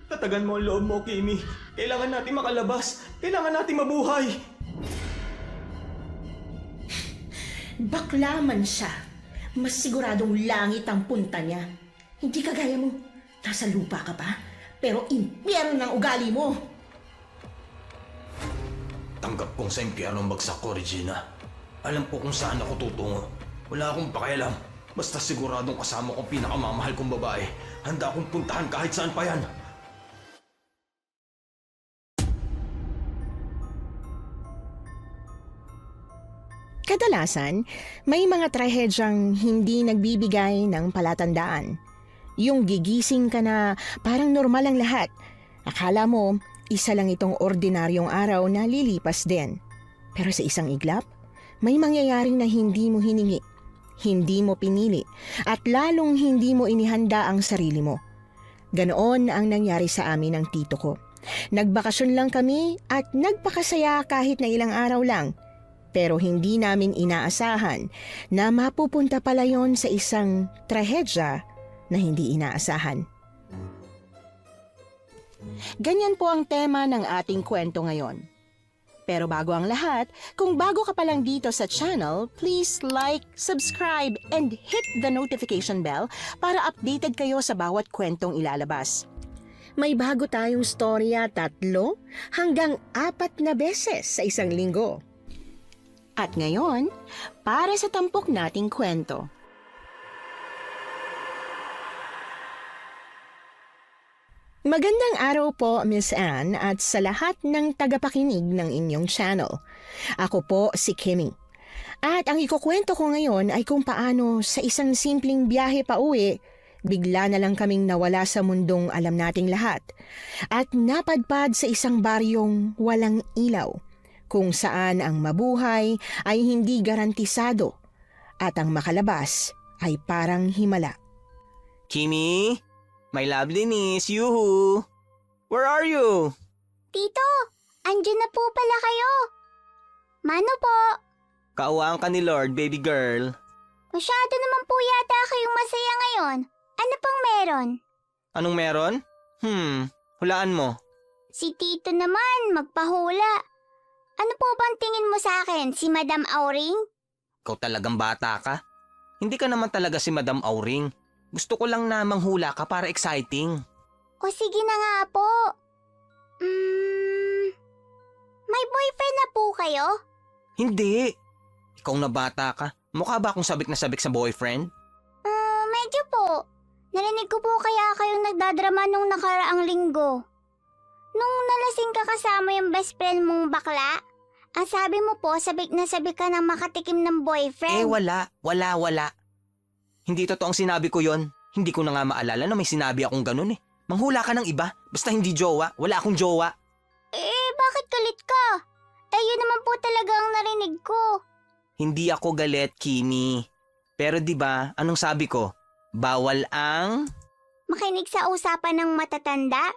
Tatagan mo ang loob mo, Kimi. Kailangan natin makalabas. Kailangan natin mabuhay. Bakla man siya. Mas siguradong langit ang punta niya. Hindi kagaya mo. Nasa lupa ka pa, pero impyerno ng ugali mo. Tanggap kong sa impyerno ang bagsak ko, Regina. Alam ko kung saan ako tutungo. Wala akong pakialam. Basta siguradong kasama kong pinakamamahal kong babae. Handa akong puntahan kahit saan pa yan. Kadalasan, may mga trahedyang hindi nagbibigay ng palatandaan. Yung gigising ka na parang normal ang lahat. Akala mo, isa lang itong ordinaryong araw na lilipas din. Pero sa isang iglap, may mangyayaring na hindi mo hiningi, hindi mo pinili, at lalong hindi mo inihanda ang sarili mo. Ganoon ang nangyari sa amin ng tito ko. Nagbakasyon lang kami at nagpakasaya kahit na ilang araw lang. Pero hindi namin inaasahan na mapupunta pala yon sa isang trahedya na hindi inaasahan. Ganyan po ang tema ng ating kwento ngayon. Pero bago ang lahat, kung bago ka pa lang dito sa channel, please like, subscribe, and hit the notification bell para updated kayo sa bawat kwentong ilalabas. May bago tayong storya 3 hanggang 4 na beses sa isang linggo. At ngayon, para sa tampok nating kwento. Magandang araw po, Miss Anne, at sa lahat ng tagapakinig ng inyong channel. Ako po si Kimmy. At ang ikukwento ko ngayon ay kung paano sa isang simpleng biyahe pa uwi, bigla na lang kaming nawala sa mundong alam nating lahat at napadpad sa isang baryong walang ilaw, kung saan ang mabuhay ay hindi garantisado at ang makalabas ay parang himala. Kimi, my loveliness, yuhu! Where are you? Tito, andyan na po pala kayo. Mano po? Kaawaan ka ni Lord, baby girl. Masyado naman po yata kayong masaya ngayon. Ano pong meron? Anong meron? Hulaan mo. Si Tito naman, magpahula. Ano po bang tingin mo sa akin, si Madam Auring? Ikaw talagang bata ka. Hindi ka naman talaga si Madam Auring. Gusto ko lang na manghula ka para exciting. O sige na nga po. May boyfriend na po kayo? Hindi. Ikaw na bata ka. Mukha ba akong sabik na sabik sa boyfriend? Medyo po. Narinig ko po kaya kayong nagdadrama nung nakaraang linggo. Nung nalasing ka kasama yung best friend mong bakla, ang sabi mo po sabik na sabik ka ng makatikim ng boyfriend. Wala. Hindi totoong sinabi ko yon. Hindi ko na nga maalala na may sinabi akong ganun eh. Manghula ka ng iba, basta hindi jowa. Wala akong jowa. Bakit galit ka? Yun naman po talaga ang narinig ko. Hindi ako galit, Kimi. Pero 'di ba, anong sabi ko? Bawal ang... Makinig sa usapan ng matatanda?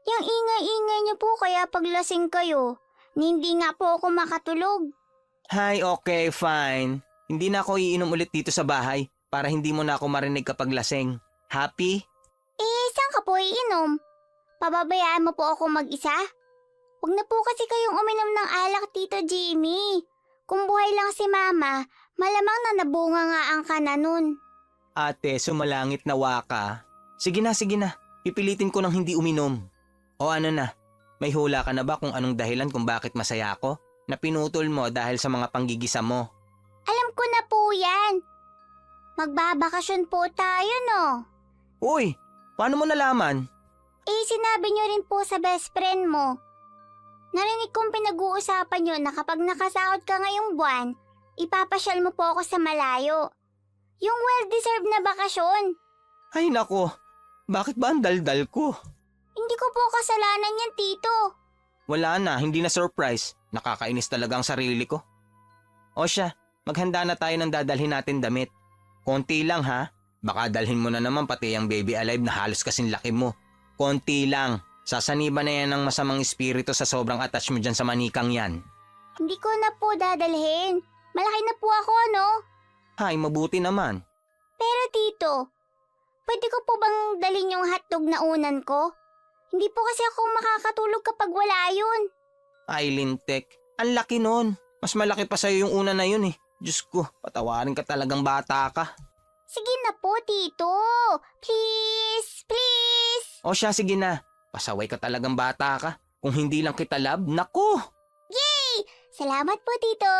Yung ingay-ingay niyo po kaya paglasing kayo. Hindi nga po ako makatulog. Hay, okay, fine. Hindi na ako iinom ulit dito sa bahay para hindi mo na ako marinig kapag lasing. Happy? Saan ka po iinom? Pababayaan mo po ako mag-isa? Huwag na po kasi kayong uminom ng alak, Tito Jimmy. Kung buhay lang si Mama, malamang na nabunga nga ang kana nun. Ate, sumalangit na waka. Sige na. Pipilitin ko ng hindi uminom. O ano na, may hula ka na ba kung anong dahilan kung bakit masaya ako? Na pinutol mo dahil sa mga panggigisa mo. Alam ko na po yan. Magbabakasyon po tayo, no? Uy, paano mo nalaman? Sinabi niyo rin po sa best friend mo. Narinig kong pinag-uusapan niyo na kapag nakasahod ka ngayong buwan, ipapasyal mo po ako sa malayo. Yung well-deserved na bakasyon. Ay nako, bakit ba ang daldal ko? Hindi ko po kasalanan yan, Tito. Wala na, hindi na surprise. Nakakainis talaga ang sarili ko. O siya, maghanda na tayo ng dadalhin natin damit. Konti lang ha, baka dalhin mo na naman pati ang baby alive na halos kasing laki mo. Konti lang, sasaniba na yan ng masamang espiritu sa sobrang attach mo dyan sa manikang yan. Hindi ko na po dadalhin. Malaki na po ako, no? Hay, mabuti naman. Pero Tito, pwede ko po bang dalhin yung hotdog na unan ko? Hindi po kasi ako makakatulog kapag wala yun. Ay, Lintek, ang laki nun. Mas malaki pa sa'yo yung una na yun eh. Diyos ko, patawarin ka talagang bata ka. Sige na po, Tito. Please, please. O siya, sige na. Pasaway ka talagang bata ka. Kung hindi lang kita love, naku! Yay! Salamat po, Tito.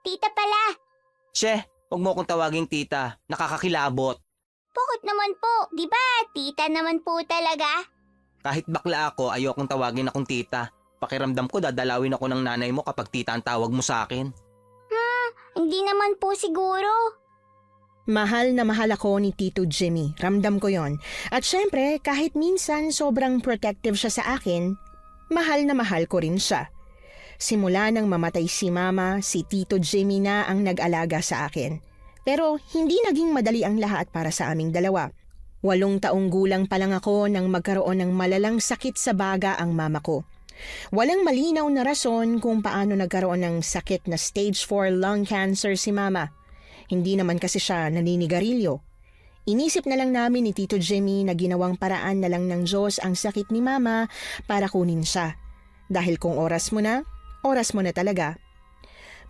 Tita pala. Che, huwag mo akong tawaging tita. Nakakakilabot. Bakit naman po? Di ba, tita naman po talaga? Kahit bakla ako, ayokong tawagin akong tita. Pakiramdam ko dadalawin ako ng nanay mo kapag tita ang tawag mo sa akin. Hindi naman po siguro. Mahal na mahal ako ni Tito Jimmy, ramdam ko yon. At syempre, kahit minsan sobrang protective siya sa akin, mahal na mahal ko rin siya. Simula nang mamatay si Mama, si Tito Jimmy na ang nag-alaga sa akin. Pero hindi naging madali ang lahat para sa aming dalawa. 8 taong gulang pa lang ako nang magkaroon ng malalang sakit sa baga ang mama ko. Walang malinaw na rason kung paano nagkaroon ng sakit na stage 4 lung cancer si Mama. Hindi naman kasi siya naninigarilyo. Inisip na lang namin ni Tito Jimmy na ginawang paraan na lang ng Diyos ang sakit ni Mama para kunin siya. Dahil kung oras mo na talaga.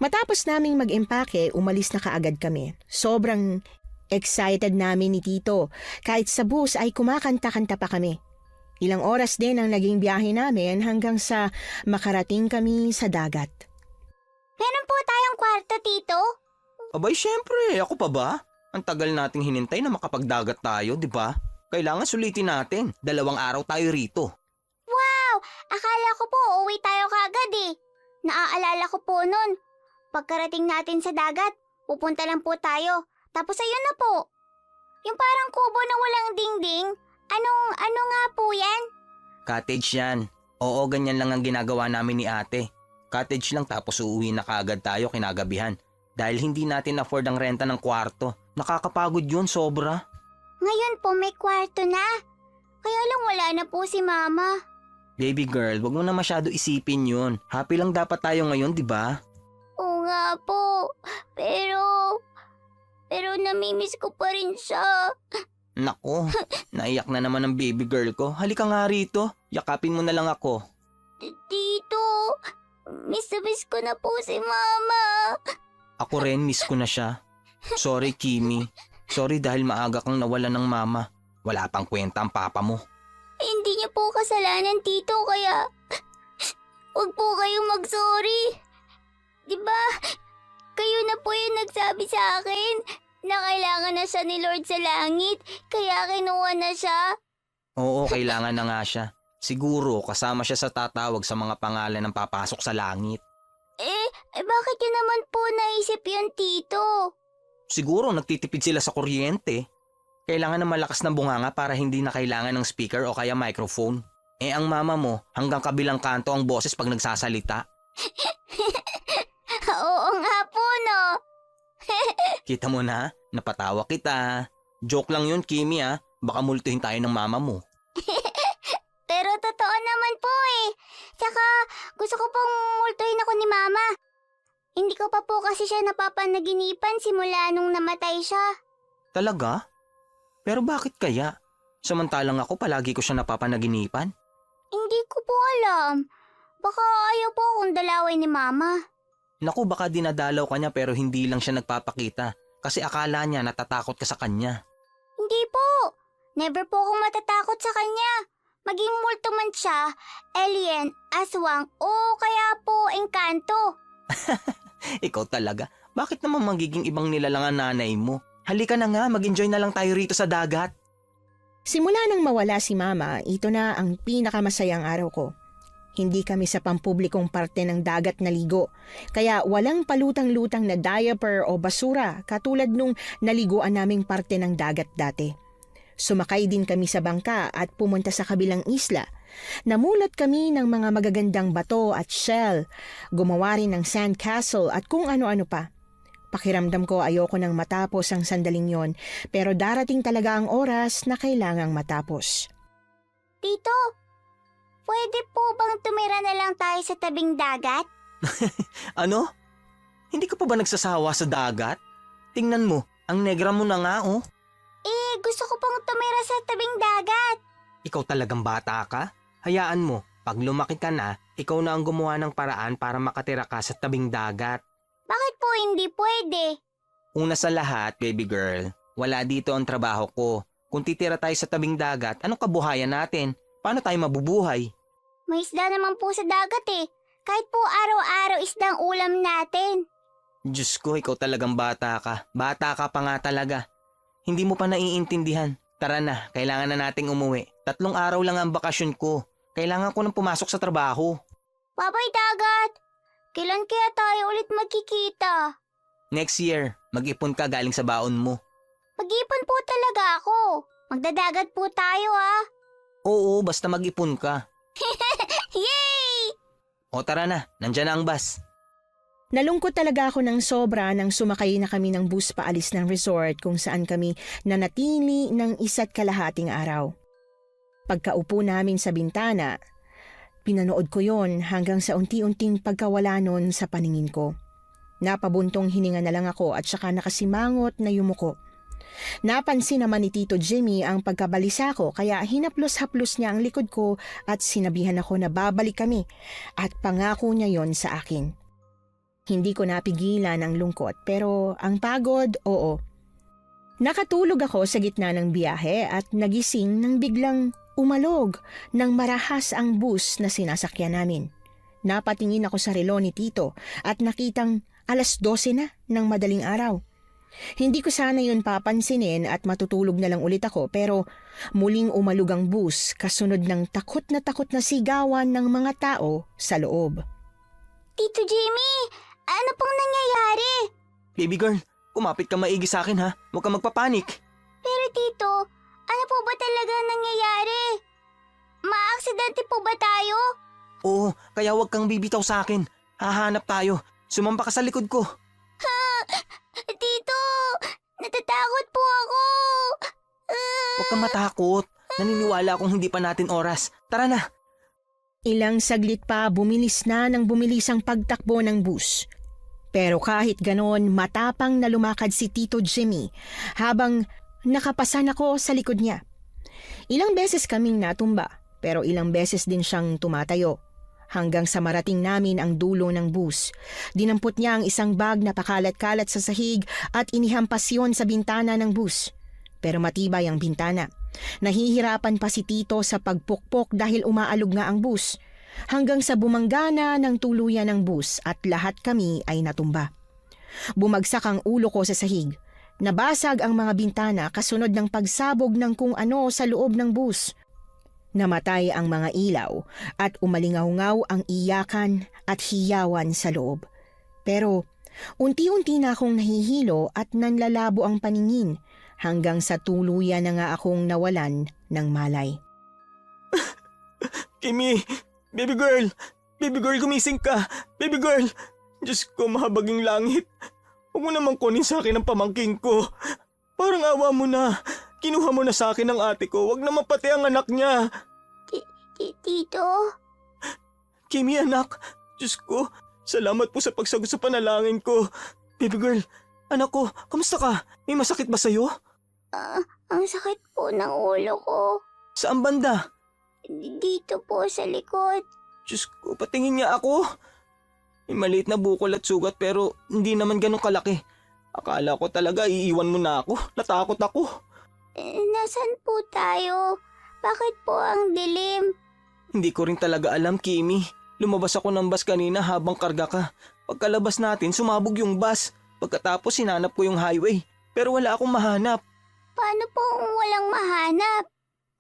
Matapos naming mag-empake, umalis na kaagad kami. Sobrang excited namin ni Tito. Kahit sa bus ay kumakanta-kanta pa kami. Ilang oras din ang naging biyahe namin hanggang sa makarating kami sa dagat. Meron po tayong kwarto, Tito. Abay, syempre, ako pa ba? Ang tagal nating hinintay na makapagdagat tayo, di ba? Kailangan sulitin natin. 2 araw tayo rito. Wow! Akala ko po uuwi tayo kagad eh. Naaalala ko po nun. Pagkarating natin sa dagat, pupunta lang po tayo. Tapos ayun na po. Yung parang kubo na walang dingding. Ano nga po yan? Cottage yan. Oo, ganyan lang ang ginagawa namin ni ate. Cottage lang tapos uuwi na kaagad tayo kinagabihan. Dahil hindi natin afford ang renta ng kwarto. Nakakapagod yun, sobra. Ngayon po may kwarto na. Kaya lang wala na po si Mama. Baby girl, wag mo na masyado isipin yun. Happy lang dapat tayo ngayon, di ba? Oo nga po. Pero namimiss ko pa rin siya. Nako, naiyak na naman ang baby girl ko. Halika nga rito, yakapin mo na lang ako. Tito, miss na miss ko na po si Mama. Ako rin, miss ko na siya. Sorry, Kimi. Sorry dahil maaga kang nawala ng mama. Wala pang kwenta ang papa mo. Hindi niya po kasalanan, Tito, kaya huwag po kayong mag-sorry. Diba, kayo na po yung nagsabi sa akin na kailangan na siya ni Lord sa langit, kaya kinuha na siya. Oo, kailangan na nga siya. Siguro kasama siya sa tatawag sa mga pangalan ng papasok sa langit. Bakit yun naman po naisip yun, Tito? Siguro nagtitipid sila sa kuryente. Kailangan ng malakas na bunganga para hindi na kailangan ng speaker o kaya microphone. Ang mama mo, hanggang kabilang kanto ang boses pag nagsasalita. Oo nga po, no? Kita mo na, napatawa kita. Joke lang yun, Kimi ah. Baka multuhin tayo ng mama mo. Pero totoo naman po eh. Tsaka gusto ko pong multuhin ako ni Mama. Hindi ko pa po kasi siya napapanaginipan simula nung namatay siya. Talaga? Pero bakit kaya? Samantalang ako palagi ko siya napapanaginipan. Hindi ko po alam. Baka ayaw po akong dalawin ni Mama. Naku, baka dinadalaw ka niya pero hindi lang siya nagpapakita. Kasi akala niya natatakot ka sa kanya. Hindi po. Never po akong matatakot sa kanya. Maging multo man siya, alien, aswang, o kaya po engkanto. Ikaw talaga. Bakit naman magiging ibang nilalang ang nanay mo? Halika na nga, mag-enjoy na lang tayo rito sa dagat. Simula nang mawala si Mama, ito na ang pinakamasayang araw ko. Hindi kami sa pampublikong parte ng dagat naligo, kaya walang palutang-lutang na diaper o basura katulad nung naliguan naming parte ng dagat dati. Sumakay din kami sa bangka at pumunta sa kabilang isla. Namulat kami ng mga magagandang bato at shell, gumawa rin ng sand castle at kung ano-ano pa. Pakiramdam ko ayoko nang matapos ang sandaling yon, pero darating talaga ang oras na kailangang matapos. Tito, pwede po bang tumira na lang tayo sa tabing dagat? Ano? Hindi ka pa ba nagsasawa sa dagat? Tingnan mo, ang negra mo na nga oh. Gusto ko pong tumira sa tabing dagat. Ikaw talagang bata ka? Hayaan mo, pag lumaki ka na, ikaw na ang gumawa ng paraan para makatira ka sa tabing dagat. Bakit po hindi pwede? Una sa lahat, baby girl, wala dito ang trabaho ko. Kung titira tayo sa tabing dagat, anong kabuhayan natin? Paano tayo mabubuhay? May isda naman po sa dagat eh. Kahit po araw-araw isda ang ulam natin. Diyos ko, ikaw talagang bata ka. Bata ka pa nga talaga. Hindi mo pa naiintindihan. Tara na, kailangan na nating umuwi. 3 araw lang ang bakasyon ko. Kailangan ko nang pumasok sa trabaho. Babay dagat! Kailan kaya tayo ulit magkikita? Next year, mag-ipon ka galing sa baon mo. Mag-ipon po talaga ako. Magdadagat po tayo ah. Oo, basta mag-ipon ka. Yay! O tara na, nandyan na ang bus. Nalungkot talaga ako ng sobra nang sumakay na kami ng bus paalis ng resort kung saan kami nanatili ng 1.5 araw. Pagkaupo namin sa bintana, pinanood ko yon hanggang sa unti-unting pagkawala nun sa paningin ko. Napabuntong hininga na lang ako at saka nakasimangot na yumuko. Napansin naman ni Tito Jimmy ang pagkabalisa ko kaya hinaplos-haplos niya ang likod ko at sinabihan ako na babalik kami at pangako niya yon sa akin. Hindi ko napigilan ang lungkot pero ang pagod, oo. Nakatulog ako sa gitna ng biyahe at nagising nang biglang umalog nang marahas ang bus na sinasakyan namin. Napatingin ako sa relo ni Tito at nakitang 12:00 na ng madaling araw. Hindi ko sana yun papansinin at matutulog na lang ulit ako pero muling umalog ang bus kasunod ng takot na sigawan ng mga tao sa loob. Tito Jimmy, ano pong nangyayari? Baby girl, kumapit ka maigi sa akin ha. Huwag ka magpapanik. Pero tito, ano po ba talaga nangyayari? Maaksidente po ba tayo? Oo, kaya huwag kang bibitaw sa akin. Hahanap tayo. Sumampa ka sa likod ko. Tito, natatakot po ako. Huwag kang matakot. Naniniwala akong hindi pa natin oras. Tara na. Ilang saglit pa bumilis na ng bumilis ang pagtakbo ng bus. Pero kahit ganon, matapang na lumakad si Tito Jimmy habang nakapasan ako sa likod niya. Ilang beses kaming natumba pero ilang beses din siyang tumatayo. Hanggang sa marating namin ang dulo ng bus. Dinampot niya ang isang bag na pakalat-kalat sa sahig at inihampas yon sa bintana ng bus. Pero matibay ang bintana. Nahihirapan pa si Tito sa pagpukpok dahil umaalog nga ang bus. Hanggang sa bumanggana ng tuluyan ng bus at lahat kami ay natumba. Bumagsak ang ulo ko sa sahig. Nabasag ang mga bintana kasunod ng pagsabog ng kung ano sa loob ng bus. Namatay ang mga ilaw at umalingaw-ngaw ang iyakan at hiyawan sa loob. Pero unti-unti na akong nahihilo at nanlalabo ang paningin hanggang sa tuluyan na nga akong nawalan ng malay. Kimi, baby girl, gumising ka. Baby girl, Diyos ko, mahabaging langit. Huwag mo naman kunin sa akin ang pamangking ko. Parang awa mo na. Kinuha mo na sa akin ang ate ko. Huwag naman pati ang anak niya. Tito? Kimi, anak. Diyos ko, salamat po sa pagsagot sa panalangin ko. Baby girl, anak ko, kamusta ka? May masakit ba sa'yo? Ang sakit po ng ulo ko. Saan banda? Dito po sa likod. Diyos ko, patingin niya ako. May maliit na bukol at sugat pero hindi naman ganun kalaki. Akala ko talaga iiwan mo na ako. Natakot ako. Nasaan po tayo? Bakit po ang dilim? Hindi ko rin talaga alam, Kimi. Lumabas ako ng bus kanina habang karga ka. Pagkalabas natin, sumabog yung bus. Pagkatapos, sinanap ko yung highway. Pero wala akong mahanap. Paano po kung walang mahanap?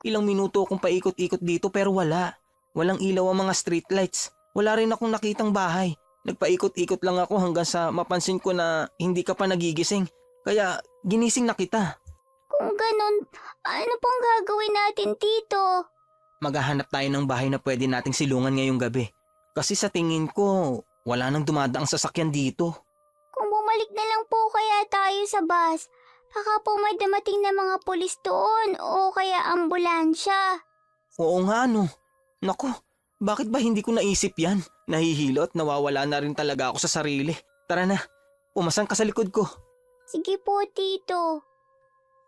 Ilang minuto akong paikot-ikot dito pero wala. Walang ilaw ang mga streetlights. Wala rin akong nakitang bahay. Nagpaikot-ikot lang ako hanggang sa mapansin ko na hindi ka pa nagigising. Kaya ginising na kita. Kung ganun, ano pong gagawin natin, Tito? Maghahanap tayo ng bahay na pwede nating silungan ngayong gabi. Kasi sa tingin ko, wala nang dumadaang sasakyan dito. Kung bumalik na lang po kaya tayo sa bus, baka po may dumating na mga pulis doon o kaya ambulansya. Oo nga no. Naku, bakit ba hindi ko naisip yan? Nahihilo at nawawala na rin talaga ako sa sarili. Tara na, umasan ka sa likod ko. Sige po, Tito.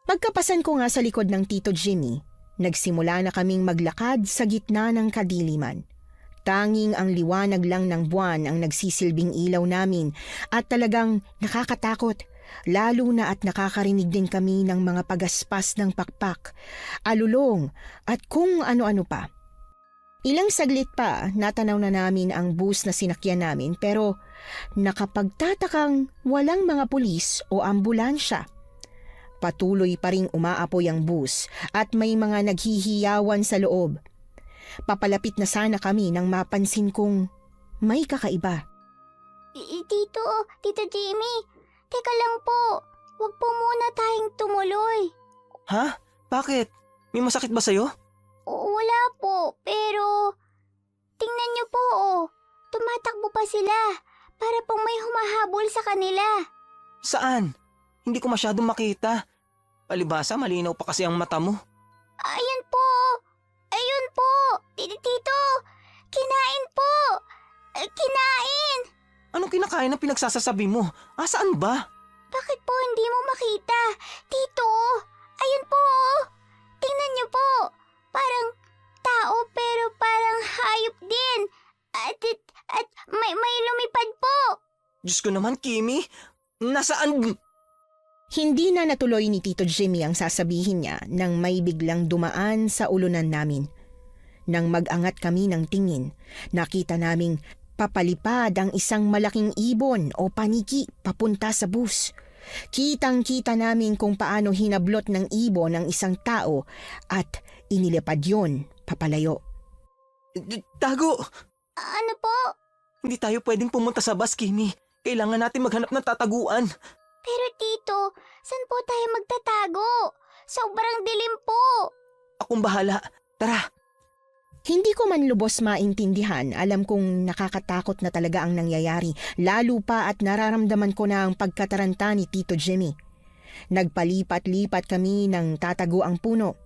Pagkapasan ko nga sa likod ng Tito Jimmy, Nagsimula na kaming maglakad sa gitna ng kadiliman. Tanging ang liwanag lang ng buwan ang nagsisilbing ilaw namin at talagang nakakatakot. Lalo na at nakakarinig din kami ng mga pagaspas ng pakpak, alulong at kung ano-ano pa. Ilang saglit pa natanaw na namin ang bus na sinakyan namin pero nakapagtatakang walang mga pulis o ambulansya. Patuloy pa ring umaapoy ang bus at may mga naghihiyawan sa loob. Papalapit na sana kami nang mapansin kong may kakaiba. Tito Jimmy, teka lang po. Huwag po muna tayong tumuloy. Ha? Bakit? May masakit ba sa'yo? Wala po, pero tingnan niyo po tumatakbo pa sila para pong may humahabol sa kanila. Saan? Hindi ko masyadong makita. Palibasa, malinaw pa kasi ang mata mo. Ayun po! Ayun po! Tito! Kinain po! Kinain! Anong kinakain ang pinagsasasabi mo? Asaan ba? Bakit po hindi mo makita? Tito! Ayun po! Tingnan niyo po! Parang tao pero parang hayop din. At may lumipad po. Diyos ko naman, Kimi. Nasaan? Hindi na natuloy ni Tito Jimmy ang sasabihin niya nang may biglang dumaan sa ulunan namin. Nang mag-angat kami ng tingin, nakita naming papalipad ang isang malaking ibon o paniki papunta sa bus. Kitang-kita namin kung paano hinablot ng ibon ang isang tao at inilipad yon papalayo. Tago! Ano po? Hindi tayo pwedeng pumunta sa bus, Kimi. Kailangan natin maghanap ng tataguan. Pero tito, saan po tayo magtatago? Sobrang dilim po. Akong bahala. Tara. Hindi ko man lubos maintindihan, alam kong nakakatakot na talaga ang nangyayari, lalo pa at nararamdaman ko na ang pagkataranta ni Tito Jimmy. Nagpalipat-lipat kami ng tatago ang puno.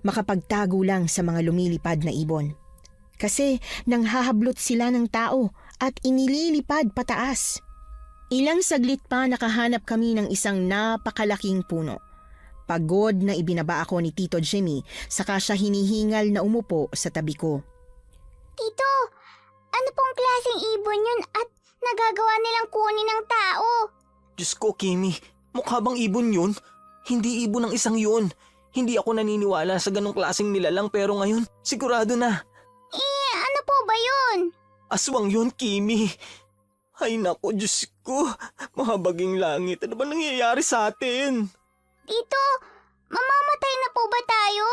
Makapagtago lang sa mga lumilipad na ibon. Kasi nanghahablot sila ng tao at inililipad pataas. Ilang saglit pa nakahanap kami ng isang napakalaking puno. Pagod na ibinaba ako ni Tito Jimmy, saka siya hinihingal na umupo sa tabi ko. Tito, ano pong klaseng ibon yun at nagagawa nilang kunin ng tao? Diyos ko, Kimi. Mukha bang ibon yun? Hindi ibon ang isang yun. Hindi ako naniniwala sa ganong klaseng nilalang pero ngayon, sigurado na. Ano po ba yun? Aswang yun, Kimi. Ay nako, Diyos ko. Mahabaging langit. Ano ba nangyayari sa atin? Tito, mamamatay na po ba tayo?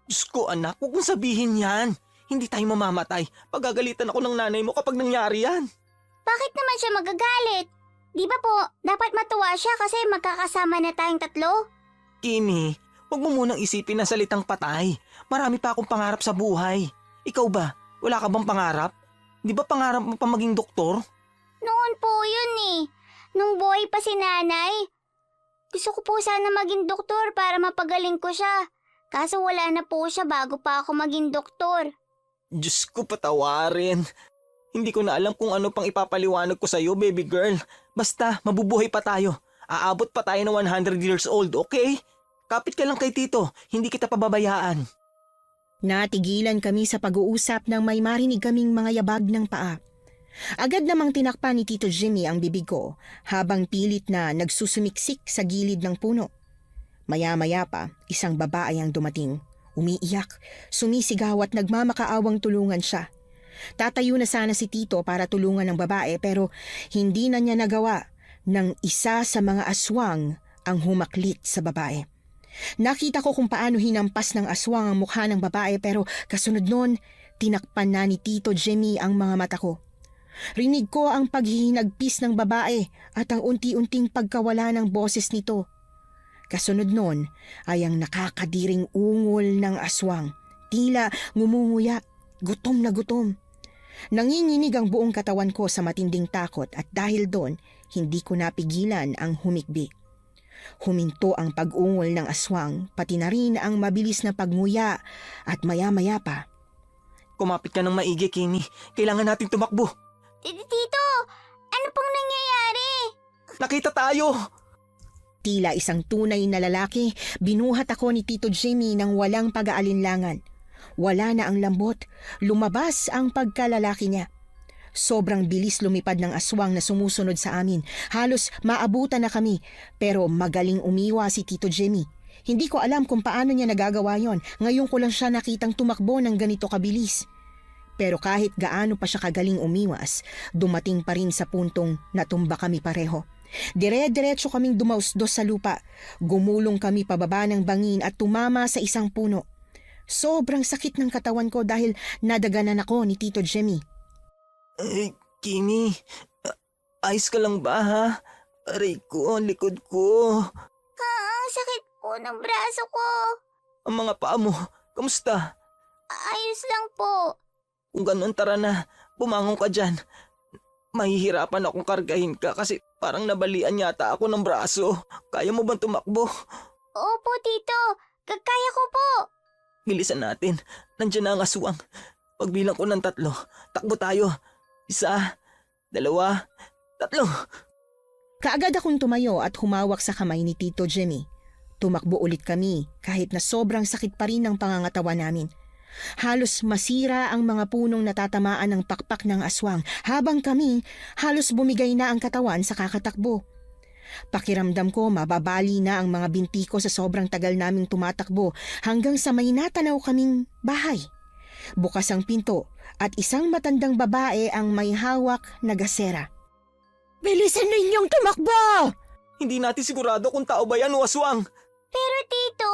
Diyos ko, anak. Huwag mong sabihin yan. Hindi tayo mamamatay. Pagagalitan ako ng nanay mo kapag nangyari yan. Bakit naman siya magagalit? Di ba po, dapat matuwa siya kasi magkakasama na tayong tatlo? Kimi, huwag mo munang isipin ang salitang patay. Marami pa akong pangarap sa buhay. Ikaw ba? Wala ka bang pangarap? Di ba pangarap mo pa maging doktor? Noon po yun eh. Nung buhay pa si nanay. Gusto ko po sana maging doktor para mapagaling ko siya. Kaso wala na po siya bago pa ako maging doktor. Diyos ko, patawarin. Hindi ko na alam kung ano pang ipapaliwanag ko sa'yo, baby girl. Basta, mabubuhay pa tayo. Aabot pa tayo na 100 years old, okay? Kapit ka lang kay Tito, hindi kita pababayaan. Natigilan kami sa pag-uusap nang may marinig kaming mga yabag ng paa. Agad namang tinakpan ni Tito Jimmy ang bibig ko habang pilit na nagsusumiksik sa gilid ng puno. Maya-maya pa, isang babae ang dumating. Umiiyak, sumisigaw at nagmamakaawang tulungan siya. Tatayo na sana si Tito para tulungan ng babae pero hindi na niya nagawa nang isa sa mga aswang ang humaklit sa babae. Nakita ko kung paano hinampas ng aswang ang mukha ng babae pero kasunod nun, tinakpan na ni Tito Jimmy ang mga mata ko. Rinig ko ang paghihinagpis ng babae at ang unti-unting pagkawala ng boses nito. Kasunod nun ay ang nakakadiring ungol ng aswang. Tila ngumunguya, gutom na gutom. Nanginginig ang buong katawan ko sa matinding takot at dahil doon, hindi ko napigilan ang humikbi. Huminto ang pag-ungol ng aswang, pati na rin ang mabilis na pagnguya at maya-maya pa. Kumapit ka ng maigi, Kimi. Kailangan nating tumakbo. Tito, ano pong nangyayari? Nakita tayo! Tila isang tunay na lalaki, binuhat ako ni Tito Jimmy ng walang pag-aalinlangan. Wala na ang lambot, lumabas ang pagkalalaki niya. Sobrang bilis lumipad ng aswang na sumusunod sa amin. Halos maabutan na kami, pero magaling umiwa si Tito Jimmy. Hindi ko alam kung paano niya nagagawa yon. Ngayon ko lang siya nakitang tumakbo ng ganito kabilis. Pero kahit gaano pa siya kagaling umiwas, dumating pa rin sa puntong natumba kami pareho. Dire-diretso kaming dumausdos sa lupa. Gumulong kami pababa ng bangin at tumama sa isang puno. Sobrang sakit ng katawan ko dahil nadaganan ako ni Tito Jimmy. Kimi, ayos ka lang ba ha? Aray ko, ang likod ko. Ang sakit po ng braso ko. Ang mga paa mo, kamusta? Ayos lang po. Kung ganun, tara na, bumangon ka dyan. Mahihirapan akong kargahin ka kasi parang nabalian yata ako ng braso. Kaya mo bang tumakbo? Opo, Tito. Kaya ko po. Bilisan natin, nandiyan na ang aswang. Pagbilang ko ng 3, takbo tayo. 1, 2, 3. Kaagad akong tumayo at humawak sa kamay ni Tito Jimmy. Tumakbo ulit kami kahit na sobrang sakit pa rin ng pangangatawan namin. Halos masira ang mga punong natatamaan ng pakpak ng aswang habang kami halos bumigay na ang katawan sa kakatakbo. Pakiramdam ko mababali na ang mga binti ko sa sobrang tagal naming tumatakbo hanggang sa may natanaw kaming bahay. Bukas ang pinto at isang matandang babae ang may hawak na gasera. "Bilisan ninyong tumakbo!" Hindi natin sigurado kung tao ba yan o aswang. Pero Tito,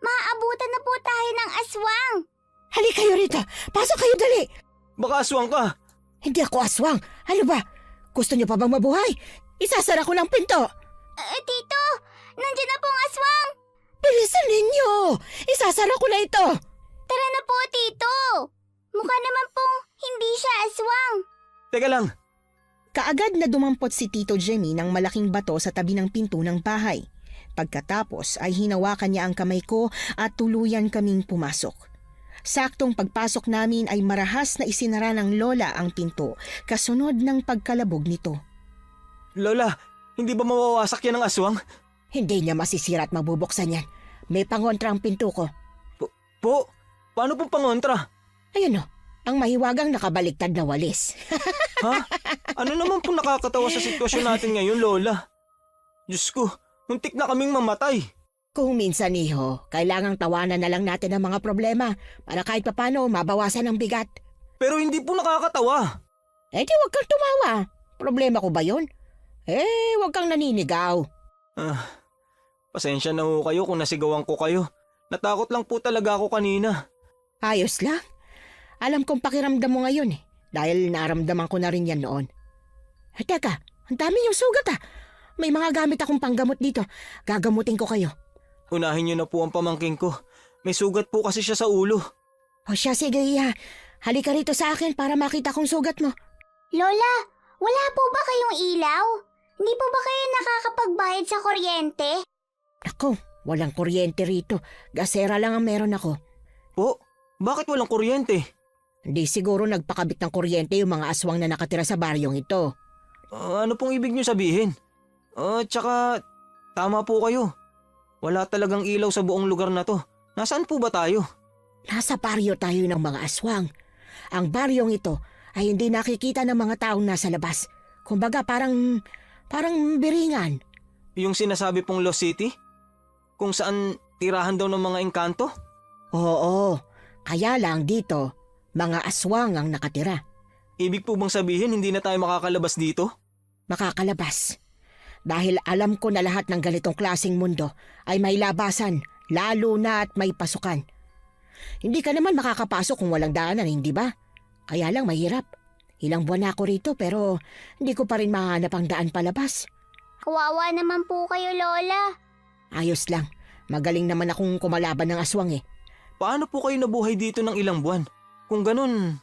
maaabutan na po tayo ng aswang. "Halika kayo rito! Pasok kayo dali!" Baka aswang ka. "Hindi ako aswang! Ano ba? Gusto niyo pa bang mabuhay? Isasara ko ng pinto!" Tito, nandiyan na po ang aswang. "Bilisan ninyo! Isasara ko na ito!" Tara na po, Tito. Mukha naman pong hindi siya aswang. Teka lang, Kaagad na dumampot si Tito Jimmy ng malaking bato sa tabi ng pinto ng bahay. Pagkatapos ay hinawakan niya ang kamay ko at tuluyan kaming pumasok. Saktong pagpasok namin ay marahas na isinara ng lola ang pinto kasunod ng pagkalabog nito. Lola, hindi ba mawawasak yan ng aswang? "Hindi niya masisira at mabubuksan yan. May pangontra ang pinto ko." Po, paano pong pangontra? "Ayun o, ang mahiwagang nakabaliktad na walis." Ha? Ano naman pong nakakatawa sa sitwasyon natin ngayon, Lola? Diyos ko, muntik na kaming mamatay. Kung minsan, iho, kailangang tawanan na lang natin ang mga problema para kahit papano mabawasan ang bigat. Pero hindi po nakakatawa. Eh di huwag kang tumawa. Problema ko ba yun? Huwag kang naninigaw. Pasensya na ho kayo kung nasigawan ko kayo. Natakot lang po talaga ako kanina. Ayos lang. Alam kong pakiramdam mo ngayon dahil naramdaman ko na rin yan noon. Teka, ang dami yung sugat May mga gamit akong panggamot dito. Gagamutin ko kayo. Unahin niyo na po ang pamangking ko. May sugat po kasi siya sa ulo. O siya, sige iya. Halika rito sa akin para makita kong sugat mo. Lola, wala po ba kayong ilaw? Hindi po ba kayo nakakapagbayad sa kuryente? Ako, walang kuryente rito. Gasera lang ang meron ako. Po, bakit walang kuryente? Hindi siguro nagpakabit ng kuryente yung mga aswang na nakatira sa baryong ito. Ano pong ibig niyo sabihin? Tsaka, tama po kayo. Wala talagang ilaw sa buong lugar na to. Nasaan po ba tayo? Nasa baryo tayo ng mga aswang. Ang baryong ito ay hindi nakikita ng mga taong nasa labas. Kumbaga parang biringan. Yung sinasabi pong Lost City? Kung saan tirahan daw ng mga engkanto? Oo, kaya lang dito, mga aswang ang nakatira. Ibig po bang sabihin hindi na tayo makakalabas dito? Makakalabas. Dahil alam ko na lahat ng ganitong klaseng mundo ay may labasan, lalo na at may pasukan. Hindi ka naman makakapasok kung walang daanan, hindi ba? Kaya lang mahirap. Ilang buwan na ako rito pero hindi ko pa rin mahanap ang daan palabas. Kawawa naman po kayo, Lola. Ayos lang. Magaling naman akong kumalaban ng aswang Paano po kayo nabuhay dito ng ilang buwan? Kung ganun...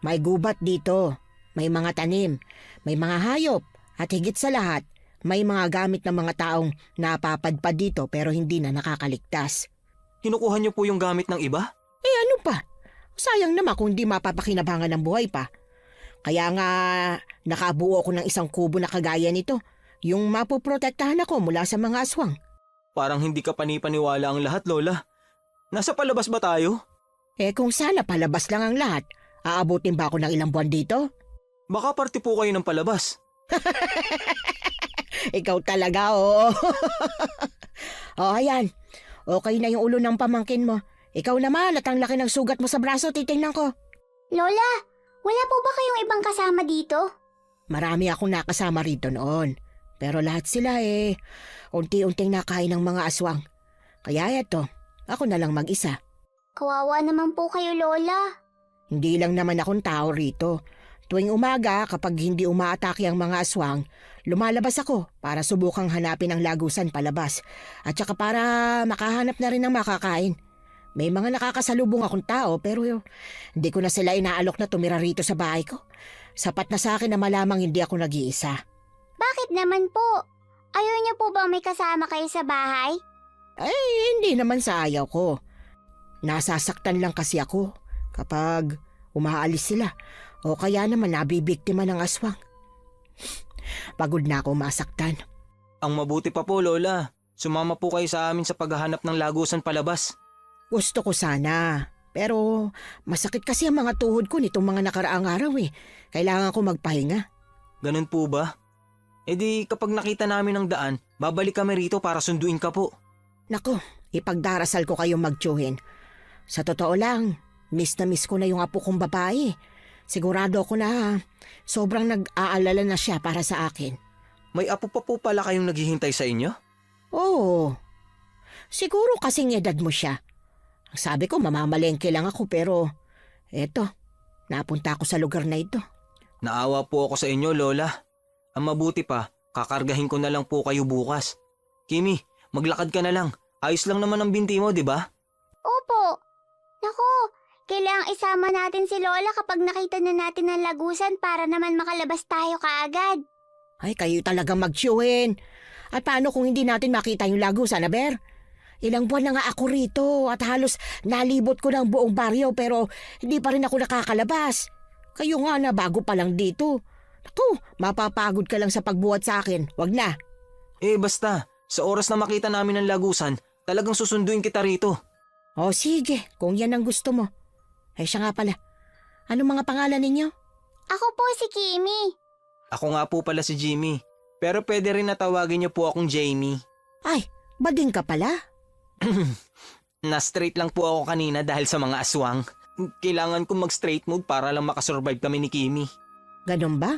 May gubat dito. May mga tanim. May mga hayop. At higit sa lahat, may mga gamit ng mga taong napapadpad dito pero hindi na nakakaligtas. Kinukuha niyo po yung gamit ng iba? Ano pa? Sayang naman kung di mapapakinabangan ng buhay pa. Kaya nga nakabuo ako ng isang kubo na kagaya nito. Yung mapoprotektahan ako mula sa mga aswang. Parang hindi ka panipaniwala ang lahat, Lola. Nasa palabas ba tayo? Kung sana palabas lang ang lahat, aabutin ba ako ng ilang buwan dito? Baka parte po kayo ng palabas. Ikaw talaga, oo. Ayan. Okay na yung ulo ng pamangkin mo. Ikaw naman at ang laki ng sugat mo sa braso, titingnan ko. Lola, wala po ba kayong ibang kasama dito? Marami akong nakasama rito noon. Pero lahat sila unti-unting nakain ng mga aswang. Kaya eto, ako na lang mag-isa. Kawawa naman po kayo, Lola. Hindi lang naman akong tao rito. Tuwing umaga, kapag hindi umaatake ang mga aswang, lumalabas ako para subukang hanapin ang lagusan palabas. At saka para makahanap na rin ng makakain. May mga nakakasalubong akong tao pero hindi ko na sila inaalok na tumira rito sa bahay ko. Sapat na sa akin na malamang hindi ako nag-iisa. Bakit naman po? Ayaw niyo po bang may kasama kayo sa bahay? Hindi naman sa ayaw ko. Nasasaktan lang kasi ako kapag umaalis sila o kaya naman nabibiktima ng aswang. Pagod na ako masaktan. Ang mabuti pa po, Lola. Sumama po kayo sa amin sa paghahanap ng lagusan palabas. Gusto ko sana, pero masakit kasi ang mga tuhod ko nitong mga nakaraang araw Kailangan ko magpahinga. Ganun po ba? E di kapag nakita namin ang daan, babalik kami rito para sunduin ka po. Nako, ipagdarasal ko kayong magtsuhin. Sa totoo lang, miss na miss ko na yung apo kong babae. Sigurado ako na sobrang nag-aalala na siya para sa akin. May apo pa po pala kayong naghihintay sa inyo? Oo, siguro kasing edad mo siya. Sabi ko mamamalengke lang ako pero eto, napunta ako sa lugar na ito. Naawa po ako sa inyo, Lola. Ang mabuti pa, kakargahin ko na lang po kayo bukas. Kimi, maglakad ka na lang. Ayos lang naman ang binti mo, di ba? Opo. Naku, kailangang isama natin si Lola kapag nakita na natin ang lagusan para naman makalabas tayo kaagad. Ay, kayo talagang magtsuhin. At paano kung hindi natin makita yung lagusan, Aber? Ilang buwan na nga ako rito at halos nalibot ko ng buong baryo pero hindi pa rin ako nakakalabas. Kayo nga na bago pa lang dito. Naku, mapapagod ka lang sa pagbuhat sa akin. Wag na. Basta, sa oras na makita namin ang lagusan, talagang susunduin kita rito. O sige, kung yan ang gusto mo. Siya nga pala. Ano mga pangalan ninyo? Ako po si Kimi. Ako nga po pala si Jimmy. Pero pwede rin natawagin niyo po akong Jamie. Ay, bading ka pala? Na-straight lang po ako kanina dahil sa mga aswang. Kailangan kong mag-straight mode para lang makasurvive kami ni Kimi. Ganon ba?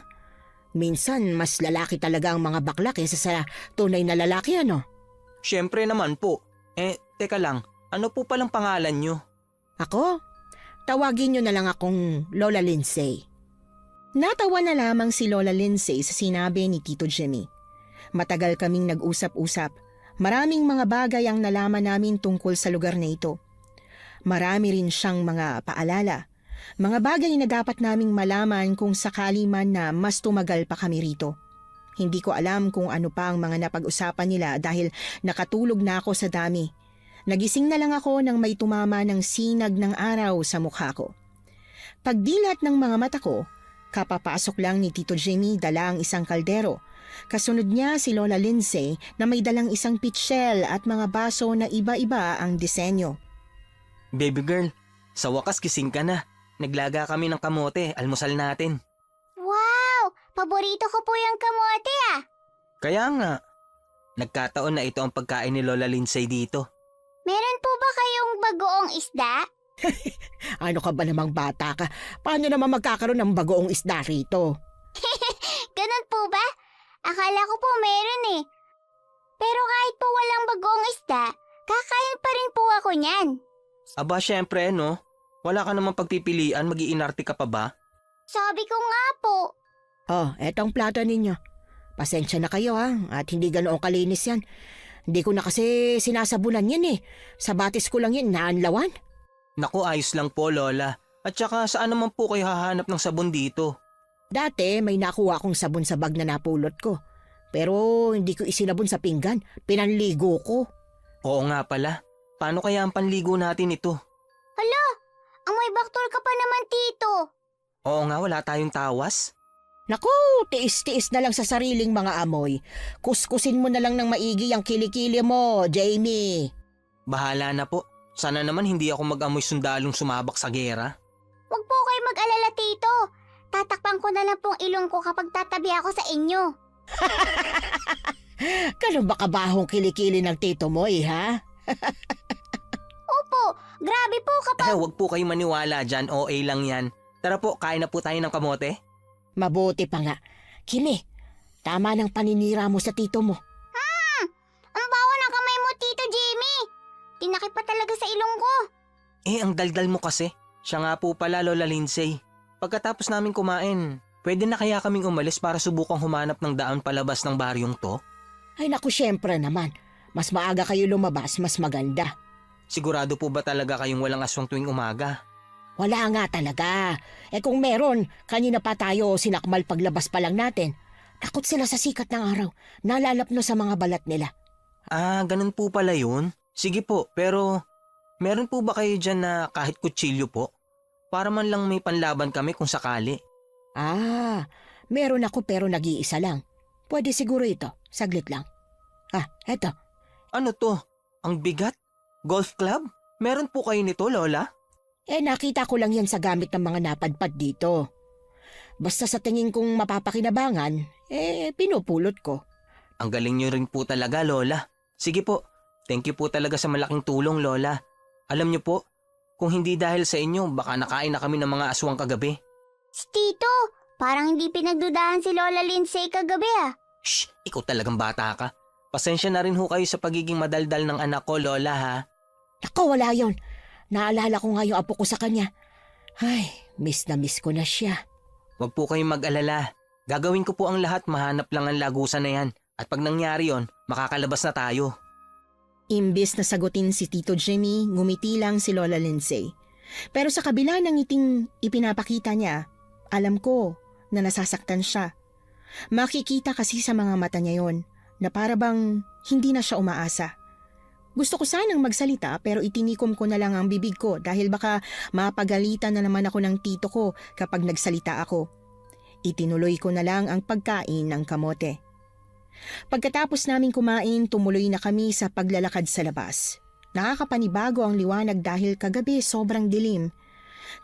Minsan, mas lalaki talaga ang mga bakla kaysa sa tunay na lalaki, ano? Siyempre naman po. Teka lang. Ano po palang pangalan niyo? Ako? Tawagin niyo na lang akong Lola Lindsay. Natawa na lamang si Lola Lindsay sa sinabi ni Tito Jimmy. Matagal kaming nag-usap-usap. Maraming mga bagay ang nalaman namin tungkol sa lugar na ito. Marami rin siyang mga paalala. Mga bagay na dapat naming malaman kung sakali man na mas tumagal pa kami rito. Hindi ko alam kung ano pa ang mga napag-usapan nila dahil nakatulog na ako sa dami. Nagising na lang ako nang may tumama ng sinag ng araw sa mukha ko. Pagdilat ng mga mata ko, kapapasok lang ni Tito Jimmy dala ang isang kaldero. Kasunod niya si Lola Lindsay na may dalang isang pitchel at mga baso na iba-iba ang disenyo. Baby girl, sa wakas gising ka na. Naglaga kami ng kamote, almusal natin. Wow! Paborito ko po yung kamote Kaya nga, nagkataon na ito ang pagkain ni Lola Lindsay dito. Meron po ba kayong bagoong isda? Ano ka ba namang bata ka? Paano naman magkakaroon ng bagoong isda rito? Ganun po ba? Akala ko po meron Pero kahit po walang bagoong isda, kakain pa rin po ako niyan. Aba syempre no, wala ka namang pagpipilian, mag-iinarte ka pa ba? Sabi ko nga po. Oh, etong plato ninyo. Pasensya na kayo at hindi ganoong kalinis yan. Hindi ko na kasi sinasabunan yan Sa batis ko lang yan, naanlawan. Naku, ayos lang po Lola. At saka saan naman po kayo hahanap ng sabon dito? Dati may nakuha akong sabon sa bag na napulot ko. Pero hindi ko isinabon sa pinggan, pinanligo ko. Oo nga pala, paano kaya ang panligo natin ito? Hala, ang may baktol ka pa naman, Tito. Oo nga, wala tayong tawas. Naku, tiis-tiis na lang sa sariling mga amoy. Kuskusin mo na lang ng maigi ang kilikili mo, Jamie. Bahala na po. Sana naman hindi ako mag-amoy sundalong sumabak sa gera. Huwag po kayo mag-alala, Tito. Tatakpan ko na lang pong ilong ko kapag tatabi ako sa inyo. Ganun ba kabahong kilikili ng tito mo ha? Opo, grabe po kapag... Wag po kayo maniwala dyan, OA lang yan. Tara po, kain na po tayo ng kamote. Mabuti pa nga. Kimi, tama ng paninira mo sa tito mo. Ang bawa ng kamay mo, Tito Jimmy. Tinakip pa talaga sa ilong ko. Ang daldal mo kasi. Siya nga po pala, Lola Lindsay. Pagkatapos namin kumain, pwede na kaya kaming umalis para subukang humanap ng daan palabas ng baryong to? Ay naku, syempre naman. Mas maaga kayo lumabas, mas maganda. Sigurado po ba talaga kayong walang aswang tuwing umaga? Wala nga talaga. Kung meron, kanina pa tayo sinakmal paglabas pa lang natin. Takot sila sa sikat ng araw. Nalalapno sa mga balat nila. Ganun po pala yun. Sige po, pero meron po ba kayo dyan na kahit kutsilyo po? Para man lang may panlaban kami kung sakali. Meron ako pero nag-iisa lang. Pwede siguro ito. Saglit lang. Eto. Ano to? Ang bigat? Golf club? Meron po kayo nito, Lola? Nakita ko lang yan sa gamit ng mga napadpad dito. Basta sa tingin kong mapapakinabangan, pinupulot ko. Ang galing nyo rin po talaga, Lola. Sige po, thank you po talaga sa malaking tulong, Lola. Alam nyo po, kung hindi dahil sa inyo, baka nakain na kami ng mga aswang kagabi. Tito, parang hindi pinagdudahan si Lola Lindsay kagabi Shh! Ikaw talagang bata ka. Pasensya na rin ho kayo sa pagiging madaldal ng anak ko, Lola, ha? Naku, wala yon. Naalala ko nga yung apo ko sa kanya. Ay, miss na miss ko na siya. Huwag po kayong mag-alala. Gagawin ko po ang lahat, mahanap lang ang lagusan na yan. At pag nangyari yon, makakalabas na tayo. Imbis na sagutin si Tito Jimmy, ngumiti lang si Lola Lindsay. Pero sa kabila ng ngiting ipinapakita niya, alam ko na nasasaktan siya. Makikita kasi sa mga mata niya yon na para bang hindi na siya umaasa. Gusto ko sanang magsalita pero itinikom ko na lang ang bibig ko dahil baka mapagalitan na naman ako ng tito ko kapag nagsalita ako. Itinuloy ko na lang ang pagkain ng kamote. Pagkatapos naming kumain, tumuloy na kami sa paglalakad sa labas. Nakakapanibago ang liwanag dahil kagabi sobrang dilim.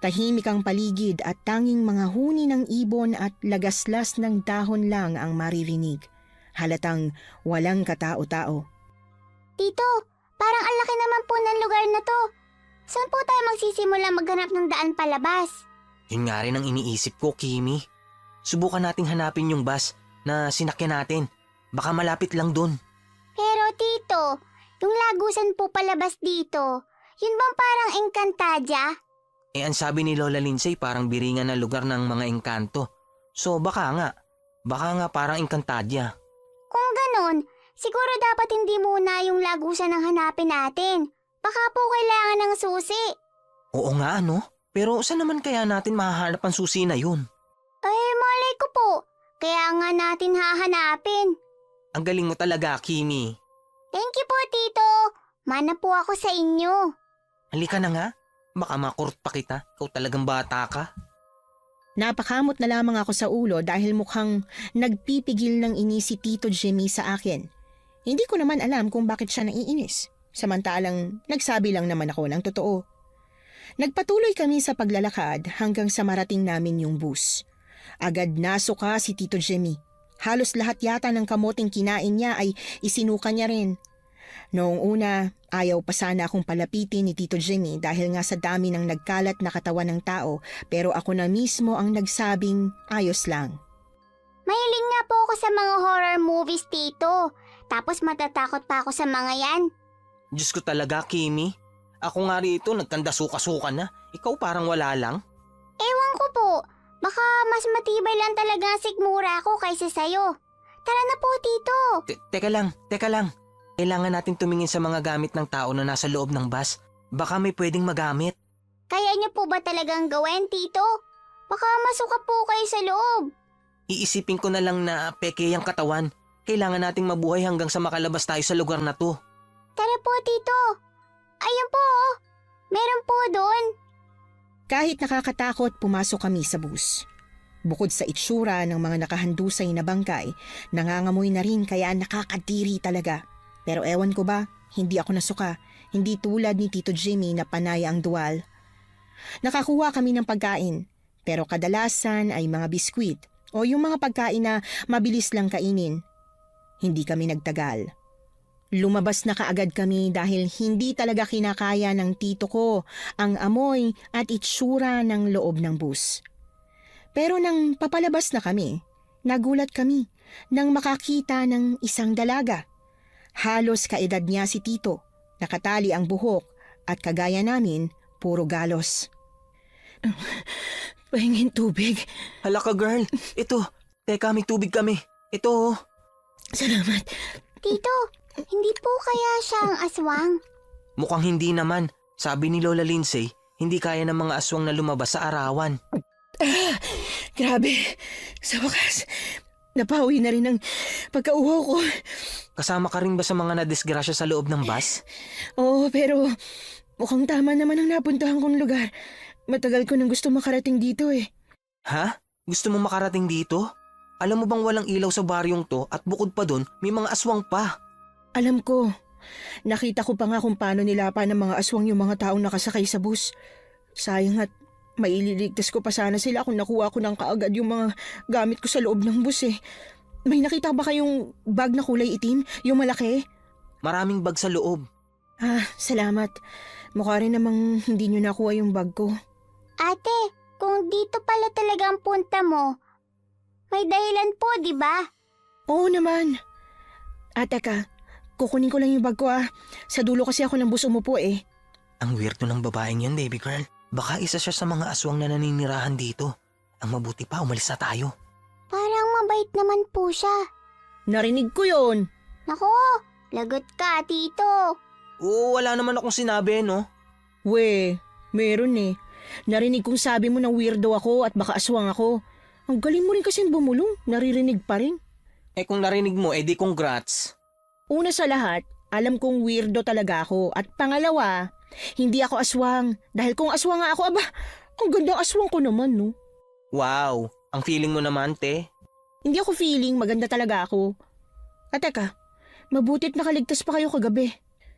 Tahimik ang paligid at tanging mga huni ng ibon at lagaslas ng dahon lang ang maririnig. Halatang walang katao-tao. Tito, parang ang laki naman po ng lugar na to. Saan po tayo magsisimula maghanap ng daan palabas? Yun nga rin ang iniisip ko, Kimi. Subukan nating hanapin yung bus na sinakyan natin. Baka malapit lang dun. Pero Tito, yung lagusan po palabas dito, yun bang parang Encantadia? Ang sabi ni Lola Lindsay parang biringan na lugar ng mga engkanto. So baka nga parang Encantadia. Kung ganon, siguro dapat hindi muna yung lagusan ang hanapin natin. Baka po kailangan ng susi. Oo nga, ano? Pero saan naman kaya natin mahahanap ang susi na yun? Ay, malay ko po. Kaya nga natin hahanapin. Ang galing mo talaga, Kimi. Thank you po, Tito. Mana po ako sa inyo. Halika na nga. Baka makurot pa kita. Ikaw talagang bata ka. Napakamot na lamang ako sa ulo dahil mukhang nagpipigil ng inis si Tito Jimmy sa akin. Hindi ko naman alam kung bakit siya naiinis. Samantalang nagsabi lang naman ako ng totoo. Nagpatuloy kami sa paglalakad hanggang sa marating namin yung bus. Agad nasuka si Tito Jimmy. Halos lahat yata ng kamoting kinain niya ay isinuka niya rin. Noong una, ayaw pa sana akong palapitin ni Tito Jimmy dahil nga sa dami ng nagkalat na katawan ng tao, pero ako na mismo ang nagsabing ayos lang. Mahiling nga po ako sa mga horror movies, Tito. Tapos matatakot pa ako sa mga yan. Diyos ko talaga, Kimi. Ako nga rito, nagkandasuka-suka na. Ikaw parang wala lang. Ewan ko po. Baka mas matibay lang talaga ang sigmura ko kaysa sayo. Tara na po, Tito. Teka lang. Kailangan natin tumingin sa mga gamit ng tao na nasa loob ng bus. Baka may pwedeng magamit. Kaya niyo po ba talagang gawin, Tito? Baka masuka po kayo sa loob. Iisipin ko na lang na peke ang katawan. Kailangan nating mabuhay hanggang sa makalabas tayo sa lugar na to. Tara po, Tito. Ayun po, oh. Meron po doon. Kahit nakakatakot, pumasok kami sa bus. Bukod sa itsura ng mga nakahandusay na bangkay, nangangamoy na rin kaya nakakadiri talaga. Pero ewan ko ba, hindi ako nasuka. Hindi tulad ni Tito Jimmy na panay ang duwal. Nakakuha kami ng pagkain, pero kadalasan ay mga biskwit o yung mga pagkain na mabilis lang kainin. Hindi kami nagtagal. Lumabas na kaagad kami dahil hindi talaga kinakaya ng tito ko ang amoy at itsura ng loob ng bus. Pero nang papalabas na kami, nagulat kami nang makakita ng isang dalaga. Halos kaedad niya si tito, nakatali ang buhok at kagaya namin, puro galos. Pahingin tubig. Hala ka girl, ito. Teka, may tubig kami. Ito. Salamat. Tito, hindi po kaya siya ang aswang? Mukhang hindi naman. Sabi ni Lola Lindsay, hindi kaya ng mga aswang na lumabas sa arawan. Grabe. Sa wakas, napawi na rin ang pagkauhaw ko. Kasama ka rin ba sa mga nadisgrasya sa loob ng bus? Oo, pero mukhang tama naman ang napuntahan kong lugar. Matagal ko nang gusto makarating dito eh. Ha? Gusto mo makarating dito? Alam mo bang walang ilaw sa baryong to at bukod pa dun, may mga aswang pa. Alam ko. Nakita ko pa nga kung paano nilapa ng mga aswang yung mga taong nakasakay sa bus. Sayang at maililigtas ko pa sana sila kung nakuha ko ng kaagad yung mga gamit ko sa loob ng bus eh. May nakita ba kayong bag na kulay itim? Yung malaki? Maraming bag sa loob. Salamat. Mukha rin namang hindi nyo nakuha yung bag ko. Ate, kung dito pala talaga ang punta mo, may dahilan po, di ba? Oo naman. Teka, kukunin ko lang yung bag ko Sa dulo kasi ako ng bus umupo eh. Ang weirdo ng babaeng yun, baby girl. Baka isa siya sa mga aswang na naninirahan dito. Ang mabuti pa, umalis na tayo. Parang mabait naman po siya. Narinig ko yon. Nako, lagot ka, Tito. Oo, wala naman akong sinabi, no? We, meron eh. Narinig kong sabi mo na weirdo ako at baka aswang ako. Ang galing mo rin kasing bumulong, naririnig pa rin. Eh kung narinig mo, edi congrats. Una sa lahat, alam kong weirdo talaga ako. At pangalawa, hindi ako aswang. Dahil kung aswang nga ako, ang ganda aswang ko naman, no? Wow, ang feeling mo naman, te. Hindi ako feeling, maganda talaga ako. Teka, mabutit nakaligtas pa kayo kagabi.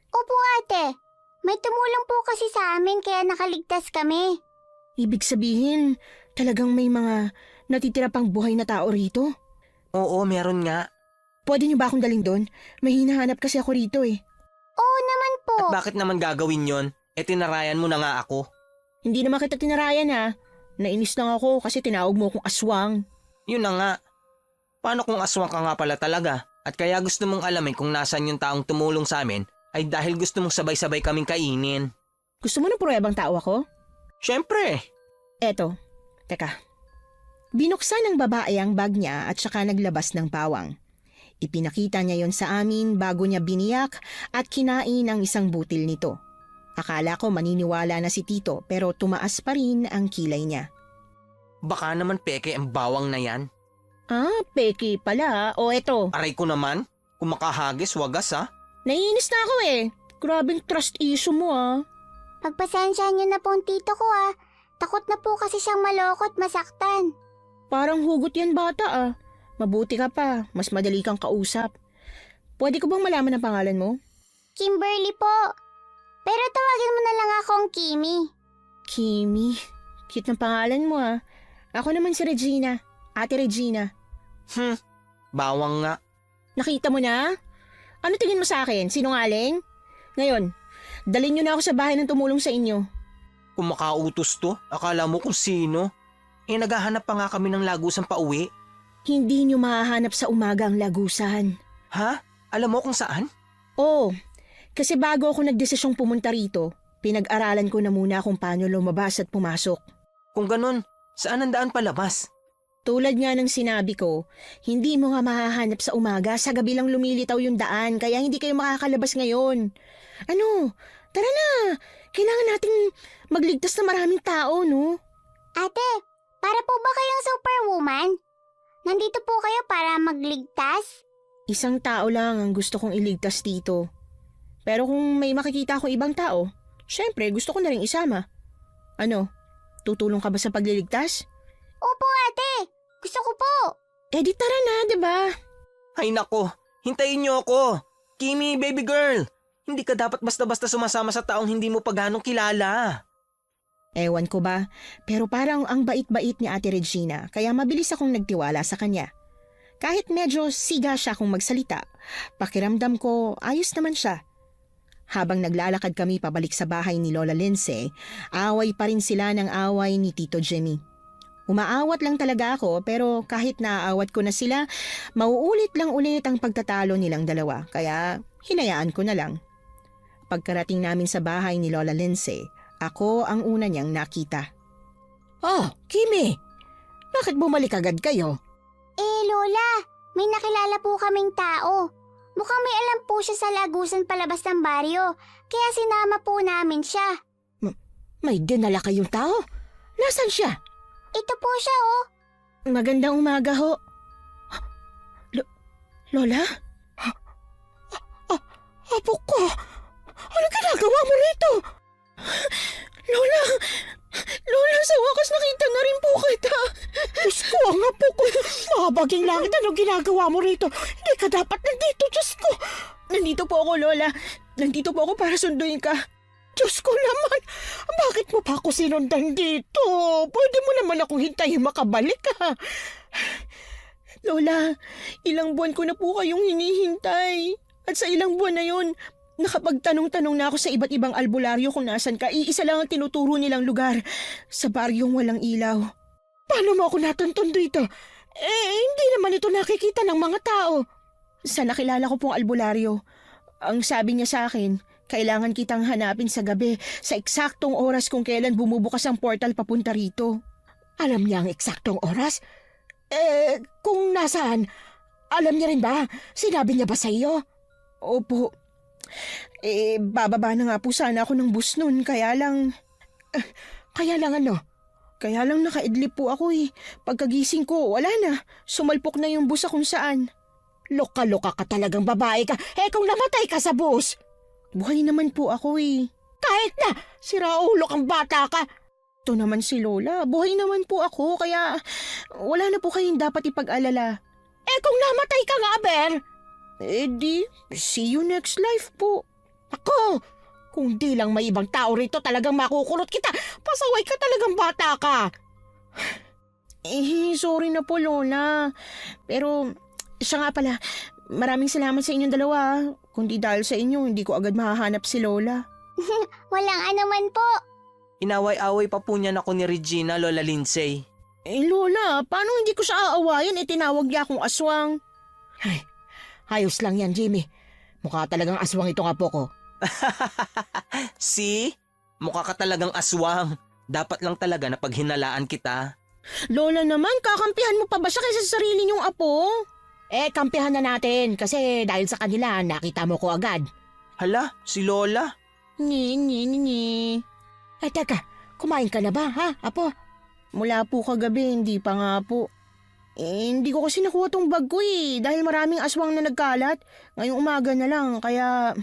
Opo, ate. May tumulong po kasi sa amin kaya nakaligtas kami. Ibig sabihin, talagang may mga natitira pang buhay na tao rito? Oo, meron nga. Pwede niyo ba akong daling doon? May hinahanap kasi ako rito eh. Oo naman po. At bakit naman gagawin yon? Eh tinarayan mo na nga ako. Hindi naman kita tinarayan Nainis lang ako kasi tinawag mo akong aswang. Yun na nga. Paano kung aswang ka nga pala talaga? At kaya gusto mong alamin kung nasan yung taong tumulong sa amin ay dahil gusto mong sabay-sabay kaming kainin. Gusto mo ng pruwebang tao ako? Siyempre. Eto, teka. Binuksan ng babae ang bag niya at saka naglabas ng bawang. Ipinakita niya yon sa amin bago niya biniyak at kinain ang isang butil nito. Akala ko maniniwala na si Tito pero tumaas pa rin ang kilay niya. Baka naman peke ang bawang na yan. Peki pala. O eto, Aray ko naman. Kung makahagis, wagas ha. naiinis na ako eh. Grabing trust issue mo Pagpasensyahan niyo na po ang tito ko Takot na po kasi siyang maloko at masaktan. Parang hugot yan bata Mabuti ka pa, mas madali kang kausap. Pwede ko bang malaman ang pangalan mo? Kimberly po. Pero tawagin mo na lang akong Kimi. Kimi. Cute ng pangalan mo Ako naman si Regina. Ate Regina. Bawang nga. Nakita mo na? Ano tingin mo sa akin? Sinungaling? Ngayon, dalhin niyo na ako sa bahay ng tumulong sa inyo. Kung makautos to, akala mo kung sino. Eh naghahanap pa nga kami ng lagusan pa uwi. Hindi niyo mahahanap sa umaga ang lagusan. Ha? Alam mo kung saan? Oo, kasi bago ako nagdesisyong pumunta rito, pinag-aralan ko na muna kung paano lumabas at pumasok. Kung ganun, saan ang daan palabas? Tulad nga ng sinabi ko, hindi mo nga mahahanap sa umaga, sa gabi lang lumilitaw yung daan, kaya hindi kayo makakalabas ngayon. Ano? Tara na! Kailangan nating magligtas na maraming tao, no? Ate, para po ba kayong superwoman? Nandito po kayo para magligtas? Isang tao lang ang gusto kong iligtas dito. Pero kung may makikita akong ibang tao, syempre gusto ko na rin isama. Ano? Tutulong ka ba sa pagliligtas? Opo, ate. Gusto ko po. Eh di tara na, di ba? Ay nako, hintayin niyo ako. Kimi, baby girl. Hindi ka dapat basta-basta sumasama sa taong hindi mo pa ganong kilala. Ewan ko ba, pero parang ang bait-bait ni Ate Regina, kaya mabilis akong nagtiwala sa kanya. Kahit medyo siga siya kung magsalita, pakiramdam ko ayos naman siya. Habang naglalakad kami pabalik sa bahay ni Lola Lindsay, away pa rin sila ng away ni Tito Jimmy. Umaawat lang talaga ako pero kahit naaawat ko na sila, mauulit lang ulit ang pagtatalo nilang dalawa kaya hinayaan ko na lang. Pagkarating namin sa bahay ni Lola Lindsay, ako ang una niyang nakita. Oh, Kimi! Bakit bumalik agad kayo? Lola, may nakilala po kaming tao. Mukhang may alam po siya sa lagusan palabas ng baryo, kaya sinama po namin siya. May dinala kayong tao? Nasaan siya? Ito po siya, oh. Magandang umaga ho. Lola? Apo ko! Ano ginagawa mo rito? Lola! Lola, sa wakas nakita na rin po kita. Diyos ko, ang apo ko. Mabaging langit, anong ginagawa mo rito? Hindi ka dapat nandito, Diyos ko. Nandito po ako, Lola. Nandito po ako para sunduin ka. Diyos ko naman, bakit mo pa ako sinundan dito? Pwede mo naman akong hintayin makabalik, ha? Lola, ilang buwan ko na po kayong hinihintay. At sa ilang buwan na yun, nakapagtanong-tanong na ako sa iba't ibang albularyo kung nasan ka. Iisa lang ang tinuturo nilang lugar, sa baryong walang ilaw. Paano mo ako natuntun dito? Hindi naman ito nakikita ng mga tao. Sa nakilala ko pong albularyo, ang sabi niya sa akin, kailangan kitang hanapin sa gabi sa eksaktong oras kung kailan bumubukas ang portal papunta rito. Alam niya ang eksaktong oras? Kung nasaan? Alam niya rin ba? Sinabi niya ba sa iyo? Opo. Bababa na nga po sana ako ng bus nun, kaya lang nakaidlip po ako eh. Pagkagising ko, wala na. Sumalpok na yung bus kung saan. Loka-loka ka talagang babae ka. Kung namatay ka sa bus. Buhay naman po ako eh. Kahit na, siraulo kang bata ka. Ito naman si Lola, buhay naman po ako, kaya wala na po kayong dapat ipag-alala. Kung namatay ka nga, Aber? Di, see you next life po. Ako, kung di lang may ibang tao rito talagang makukulot kita. Pasaway ka talagang bata ka. Sorry na po, Lola. Pero, siya nga pala, maraming salamat sa inyong dalawa. Kundi dahil sa inyo, hindi ko agad mahahanap si Lola. Walang anuman po. Inaway-away pa po niyan ako ni Regina, Lola Lindsay. Lola, paano hindi ko siya aawayin? Tinawag niya akong aswang. Ay, ayos lang yan, Jimmy. Mukha talagang aswang itong apo ko. See? Mukha ka talagang aswang. Dapat lang talaga na paghinalaan kita. Lola naman, kakampihan mo pa ba siya kaysa sa sarili niyong apo? Kampihan na natin kasi dahil sa kanila nakita mo ko agad. Hala, si Lola. Ni. Teka, kumain ka na ba, ha, apo? Mula po kagabi, hindi pa nga po. Hindi ko kasi nakuha tong bag ko eh, dahil maraming aswang na nagkalat. Ngayong umaga na lang, kaya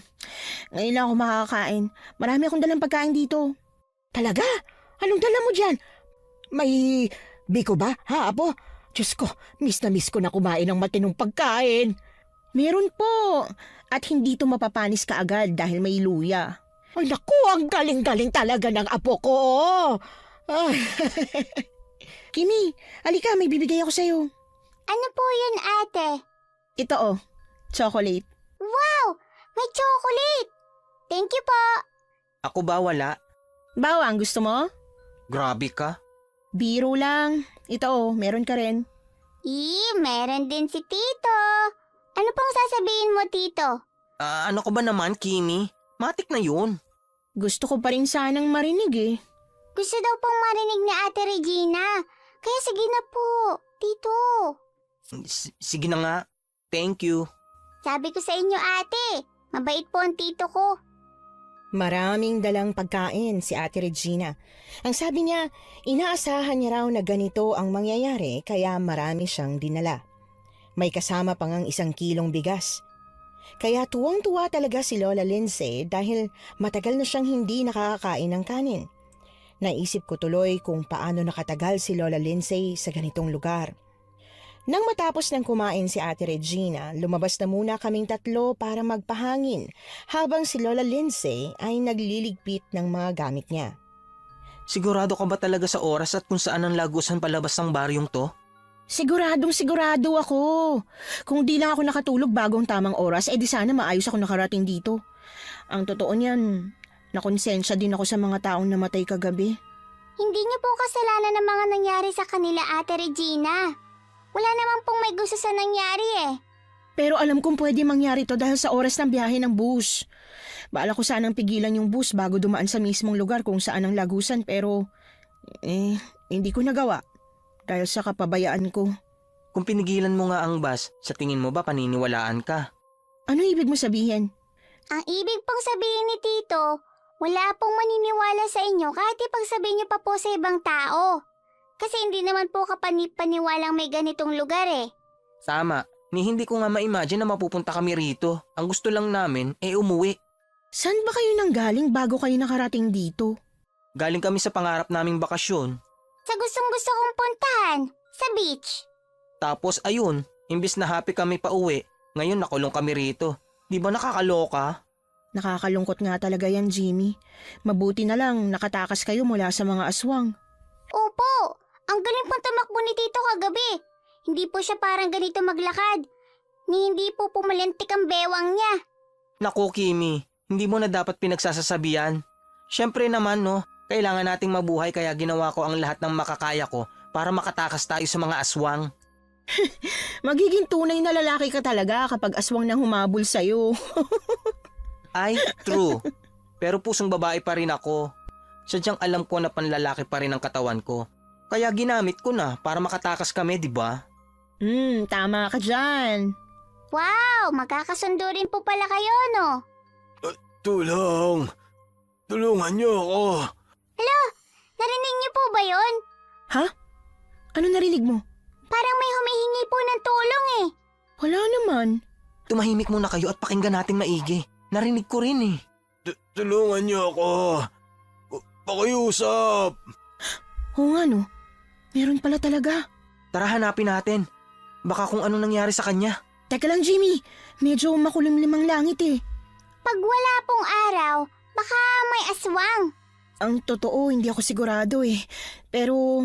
ngayon lang ako makakain. Marami akong dalang pagkain dito. Talaga? Anong dala mo dyan? May biko ba, ha, apo? Diyos ko, miss ko na kumain ng matinong pagkain. Meron po. At hindi to mapapanis ka agad dahil may luya. Ay naku, ang galing-galing talaga ng apo ko. Kimi, alika, may bibigay ako sa'yo. Ano po yun, ate? Ito chocolate. Wow! May chocolate! Thank you po! Ako ba wala? Bawang, gusto mo? Grabe ka. Biro lang. Ito meron ka rin. Meron din si Tito. Ano pong sasabihin mo, Tito? Ano ko ba naman, Kimi? Matik na yun. Gusto ko pa rin sanang marinig eh. Gusto daw pong marinig ni Ate Regina. Kaya sige na po, Tito. Sige na nga. Thank you. Sabi ko sa inyo, ate. Mabait po ang tito ko. Maraming dalang pagkain si Ate Regina. Ang sabi niya, inaasahan niya raw na ganito ang mangyayari kaya marami siyang dinala. May kasama pang ang 1 kilong bigas. Kaya tuwang-tuwa talaga si Lola Lindsay dahil matagal na siyang hindi nakakakain ng kanin. Naisip ko tuloy kung paano nakatagal si Lola Lindsay sa ganitong lugar. Nang matapos ng kumain si Ate Regina, lumabas na muna kaming tatlo para magpahangin habang si Lola Lindsay ay nagliligpit ng mga gamit niya. Sigurado ka ba talaga sa oras at kung saan ang lagusan palabas ng baryong to? Siguradong sigurado ako. Kung di lang ako nakatulog bagong tamang oras, di sana maayos ako nakarating dito. Ang totoo niyan, nakonsensya din ako sa mga taong namatay kagabi. Hindi niyo po kasalanan ng mga nangyari sa kanila, Ate Regina. Wala naman pong may gusto sa nangyari eh. Pero alam kong pwede mangyari to dahil sa oras ng biyahe ng bus. Baala ko sanang pigilan yung bus bago dumaan sa mismong lugar kung saan ang lagusan pero hindi ko nagawa dahil sa kapabayaan ko. Kung pinigilan mo nga ang bus, sa tingin mo ba paniniwalaan ka? Ano ibig mo sabihin? Ang ibig pong sabihin ni Tito, wala pong maniniwala sa inyo kahit ipagsabihin niyo pa po sa ibang tao. Kasi hindi naman po kapanipaniwalang may ganitong lugar eh. Tama, ni hindi ko nga ma-imagine na mapupunta kami rito. Ang gusto lang namin umuwi. Saan ba kayo nanggaling bago kayo nakarating dito? Galing kami sa pangarap naming bakasyon. Sa gustong-gusto kong puntahan, sa beach. Tapos ayun, imbis na happy kami pa uwi, ngayon nakulong kami rito. Di ba nakakaloka? Nakakalungkot nga talaga yan, Jimmy. Mabuti na lang nakatakas kayo mula sa mga aswang. Opo, ang galing pong tumakbo ni Tito kagabi. Hindi po siya parang ganito maglakad. Ni hindi po pumalintik ang bewang niya. Naku Kimi, hindi mo na dapat pinagsasasabihan. Siyempre naman kailangan nating mabuhay kaya ginawa ko ang lahat ng makakaya ko para makatakas tayo sa mga aswang. Magiging tunay na lalaki ka talaga kapag aswang nang humabol sa'yo. Ay, true. Pero pusong babae pa rin ako. Sadyang alam ko na panlalaki pa rin ang katawan ko. Kaya ginamit ko na para makatakas kami, di ba? Tama ka dyan. Wow, magkakasundo rin po pala kayo, no? Tulong! Tulungan niyo ako! Narinig niyo po ba yon? Ha? Ano narinig mo? Parang may humihingi po ng tulong eh. Wala naman. Tumahimik muna kayo at pakinggan natin maigi. Narinig ko rin eh. Tulungan niyo ako! Pakiusap! Oo nga no. Meron pala talaga. Tara hanapin natin. Baka kung ano nangyari sa kanya. Teka lang, Jimmy. Medyo makulimlim ang langit eh. Pag wala pong araw, baka may aswang. Ang totoo, hindi ako sigurado eh. Pero,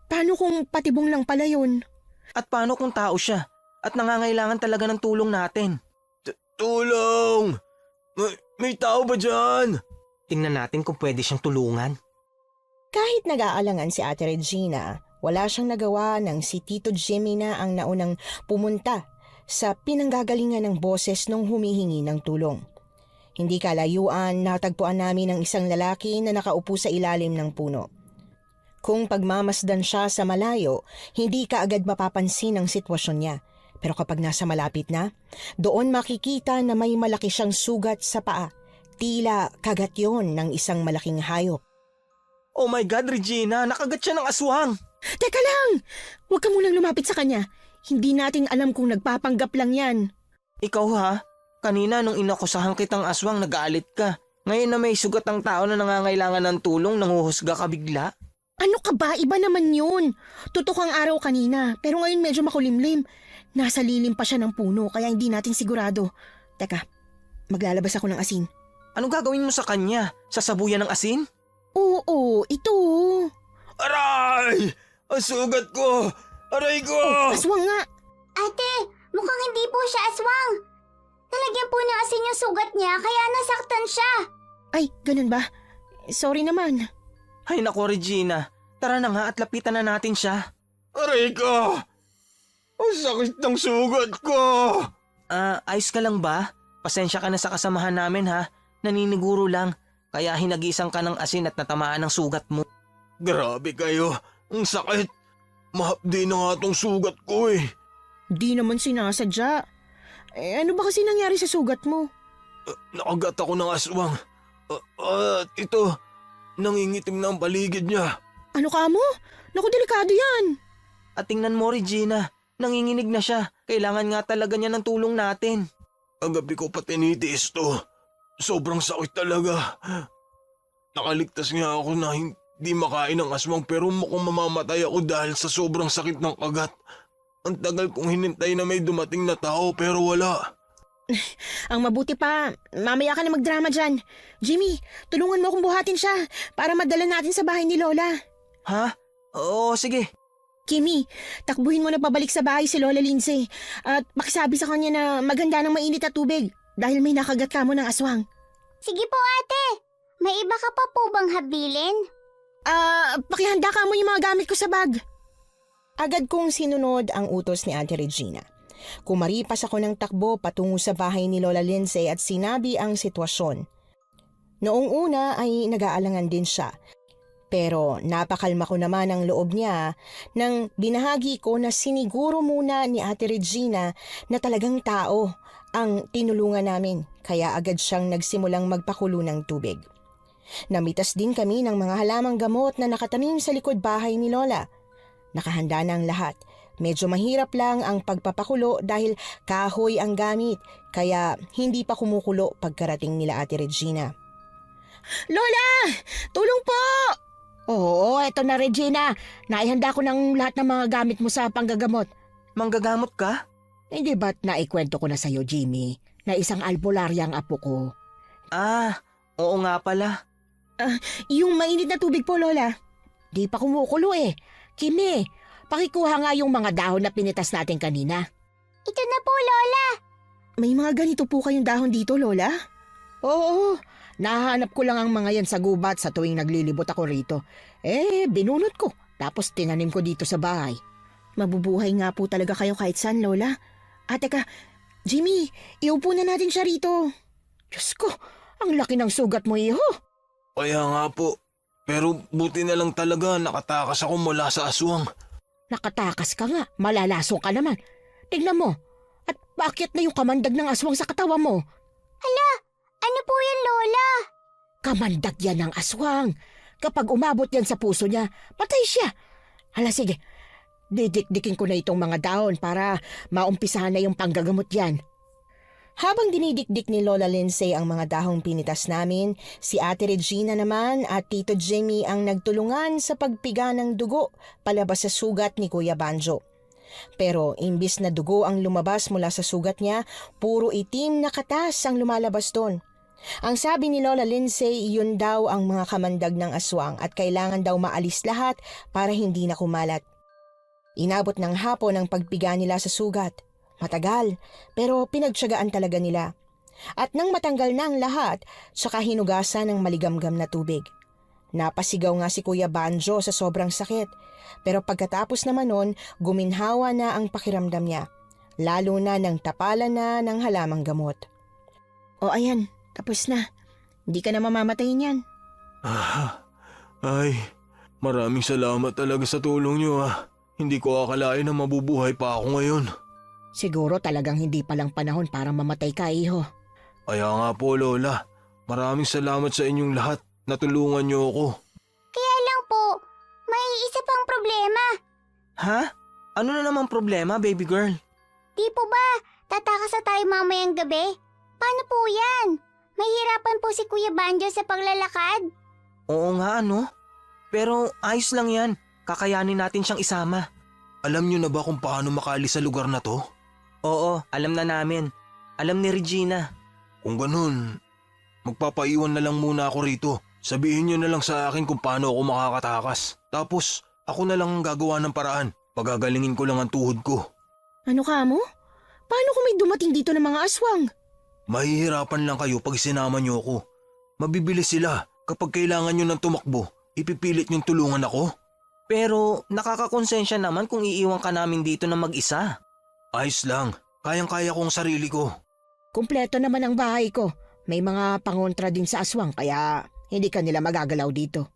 paano kung patibong lang pala yun? At paano kung tao siya? At nangangailangan talaga ng tulong natin. Tulong! May tao ba dyan? Tingnan natin kung pwede siyang tulungan. Kahit nag-aalangan si Ate Regina, wala siyang nagawa nang si Tito Jimmy na ang naunang pumunta sa pinanggagalingan ng boses nung humihingi ng tulong. Hindi kalayuan, natagpuan namin ang isang lalaki na nakaupo sa ilalim ng puno. Kung pagmamasdan siya sa malayo, hindi kaagad mapapansin ang sitwasyon niya. Pero kapag nasa malapit na, doon makikita na may malaki siyang sugat sa paa. Tila kagat yon ng isang malaking hayop. Oh my God, Regina! Nakagat siya ng aswang! Teka lang! Huwag ka munang lumapit sa kanya. Hindi natin alam kung nagpapanggap lang yan. Ikaw ha? Kanina nung inakusahan kitang aswang nag-aalit ka. Ngayon na may sugat ang tao na nangangailangan ng tulong, nanguhusga ka bigla. Ano ka ba? Iba naman yun. Tutok ang araw kanina, pero ngayon medyo makulimlim. Nasa lilim pa siya ng puno, kaya hindi natin sigurado. Teka, maglalabas ako ng asin. Ano gagawin mo sa kanya? Sasabuyan ng asin? Oo, ito. Aray! Ang sugat ko! Aray ko! Aswang nga. Ate, mukhang hindi po siya aswang. Nalagyan po ng asin yung sugat niya kaya nasaktan siya. Ay, ganun ba? Sorry naman. Ay nako Regina, tara na nga at lapitan na natin siya. Aray ko! Ang sakit ng sugat ko! Ayos ka lang ba? Pasensya ka na sa kasamahan namin ha. Naniniguro lang, kaya hinagisan ka ng asin at natamaan ng sugat mo. Grabe kayo! Ang sakit! Mahapdi na nga tong sugat ko eh. Di naman sinasadya. Ano ba kasi nangyari sa sugat mo? Nakagat ako ng aswang. At ito, nangingitim na ang paligid niya. Ano ka mo? Naku, delikado yan. At tingnan mo Regina, nanginginig na siya. Kailangan nga talaga niya ng tulong natin. Ang gabi ko pa tinitiis to. Sobrang sakit talaga. Nakaligtas nga ako na hindi makain ng aswang pero mukhang mamamatay ako dahil sa sobrang sakit ng kagat. Ang tagal kong hinintay na may dumating na tao pero wala. Ang mabuti pa, mamaya ka na magdrama dyan. Jimmy, tulungan mo akong buhatin siya para madala natin sa bahay ni Lola. Ha? Oo, sige. Kimi, takbuhin mo na pabalik sa bahay si Lola Lindsay at pakisabi sa kanya na maganda ng mainit na tubig dahil may nakagat ka mo ng aswang. Sige po ate, may iba ka pa po bang habilin? Pakihanda ka mo yung mga gamit ko sa bag. Agad kong sinunod ang utos ni Ate Regina. Kumaripas ako ng takbo patungo sa bahay ni Lola Lindsay at sinabi ang sitwasyon. Noong una ay nag-aalangan din siya. Pero napakalma ko naman ang loob niya nang binahagi ko na siniguro muna ni Ate Regina na talagang tao ang tinulungan namin kaya agad siyang nagsimulang magpakulo ng tubig. Namitas din kami ng mga halamang gamot na nakatanim sa likod bahay ni Lola. Nakahanda na ang lahat. Medyo mahirap lang ang pagpapakulo dahil kahoy ang gamit kaya hindi pa kumukulo pagkarating nila Ate Regina. Lola! Tulong po! Oo, eto na Regina. Naihanda ko ng lahat ng mga gamit mo sa panggagamot. Manggagamot ka? Hindi ba't naikwento ko na sa'yo, Jimmy, na isang albularya ang apo ko? Ah, oo nga pala. Yung mainit na tubig po, Lola. Di pa kumukulo eh. Kimi, pakikuha nga yung mga dahon na pinitas natin kanina. Ito na po Lola. May mga ganito po kayong dahon dito, Lola? Oo, nahanap ko lang ang mga yan sa gubat sa tuwing naglilibot ako rito. Binunot ko, tapos tinanim ko dito sa bahay. Mabubuhay nga po talaga kayo kahit saan, Lola. Teka, Jimmy, iupo na natin siya rito. Diyos ko, ang laki ng sugat mo, iho. Kaya nga po. Pero buti na lang talaga nakatakas ako mula sa aswang. Nakatakas ka nga, malalasong ka naman. Tignan mo, at bakit na yung kamandag ng aswang sa katawan mo? Ano po yan Lola? Kamandag yan ng aswang. Kapag umabot yan sa puso niya, patay siya. Hala sige, didikdikin ko na itong mga dahon para maumpisahan na yung panggagamot yan. Habang dinidikdik ni Lola Lindsay ang mga dahong pinitas namin, si Ate Regina naman at Tito Jimmy ang nagtulungan sa pagpiga ng dugo palabas sa sugat ni Kuya Banjo. Pero imbis na dugo ang lumabas mula sa sugat niya, puro itim na katas ang lumalabas doon. Ang sabi ni Lola Lindsay, yun daw ang mga kamandag ng aswang at kailangan daw maalis lahat para hindi na kumalat. Inabot ng hapon ang pagpiga nila sa sugat. Matagal, pero pinagtiyagaan talaga nila. At nang matanggal na ang lahat, saka hinugasan ng maligamgam na tubig. Napasigaw nga si Kuya Banjo sa sobrang sakit. Pero pagkatapos naman nun, guminhawa na ang pakiramdam niya. Lalo na nang tapalan na ng halamang gamot. O ayan, tapos na. Hindi ka na mamamatay niyan. Ay, maraming salamat talaga sa tulong niyo Hindi ko akalain na mabubuhay pa ako ngayon. Siguro talagang hindi palang panahon para mamatay ka, iho. Kaya nga po Lola, maraming salamat sa inyong lahat. Natulungan niyo ako. Kaya lang po, may isa pang problema. Ha? Ano na namang problema, baby girl? Di po ba, tatakas na tayo mamayang gabi? Paano po yan? May hirapan po si Kuya Banjo sa paglalakad. Oo nga, ano? Pero ayos lang yan. Kakayanin natin siyang isama. Alam niyo na ba kung paano makaalis sa lugar na to? Oo, alam na namin. Alam ni Regina. Kung ganun, magpapaiwan na lang muna ako rito. Sabihin niyo na lang sa akin kung paano ako makakatakas. Tapos, ako na lang ang gagawa ng paraan. Pagagalingin ko lang ang tuhod ko. Ano ka mo? Paano kung may dumating dito ng mga aswang? Mahihirapan lang kayo pag sinama niyo ako. Mabibilis sila. Kapag kailangan niyo ng tumakbo, ipipilit niyong tulungan ako. Pero nakakakonsensya naman kung iiwan ka namin dito na mag-isa. Ayos lang. Kayang-kaya ko ang sarili ko. Kumpleto naman ang bahay ko. May mga pangontra din sa aswang kaya hindi ka nila magagalaw dito.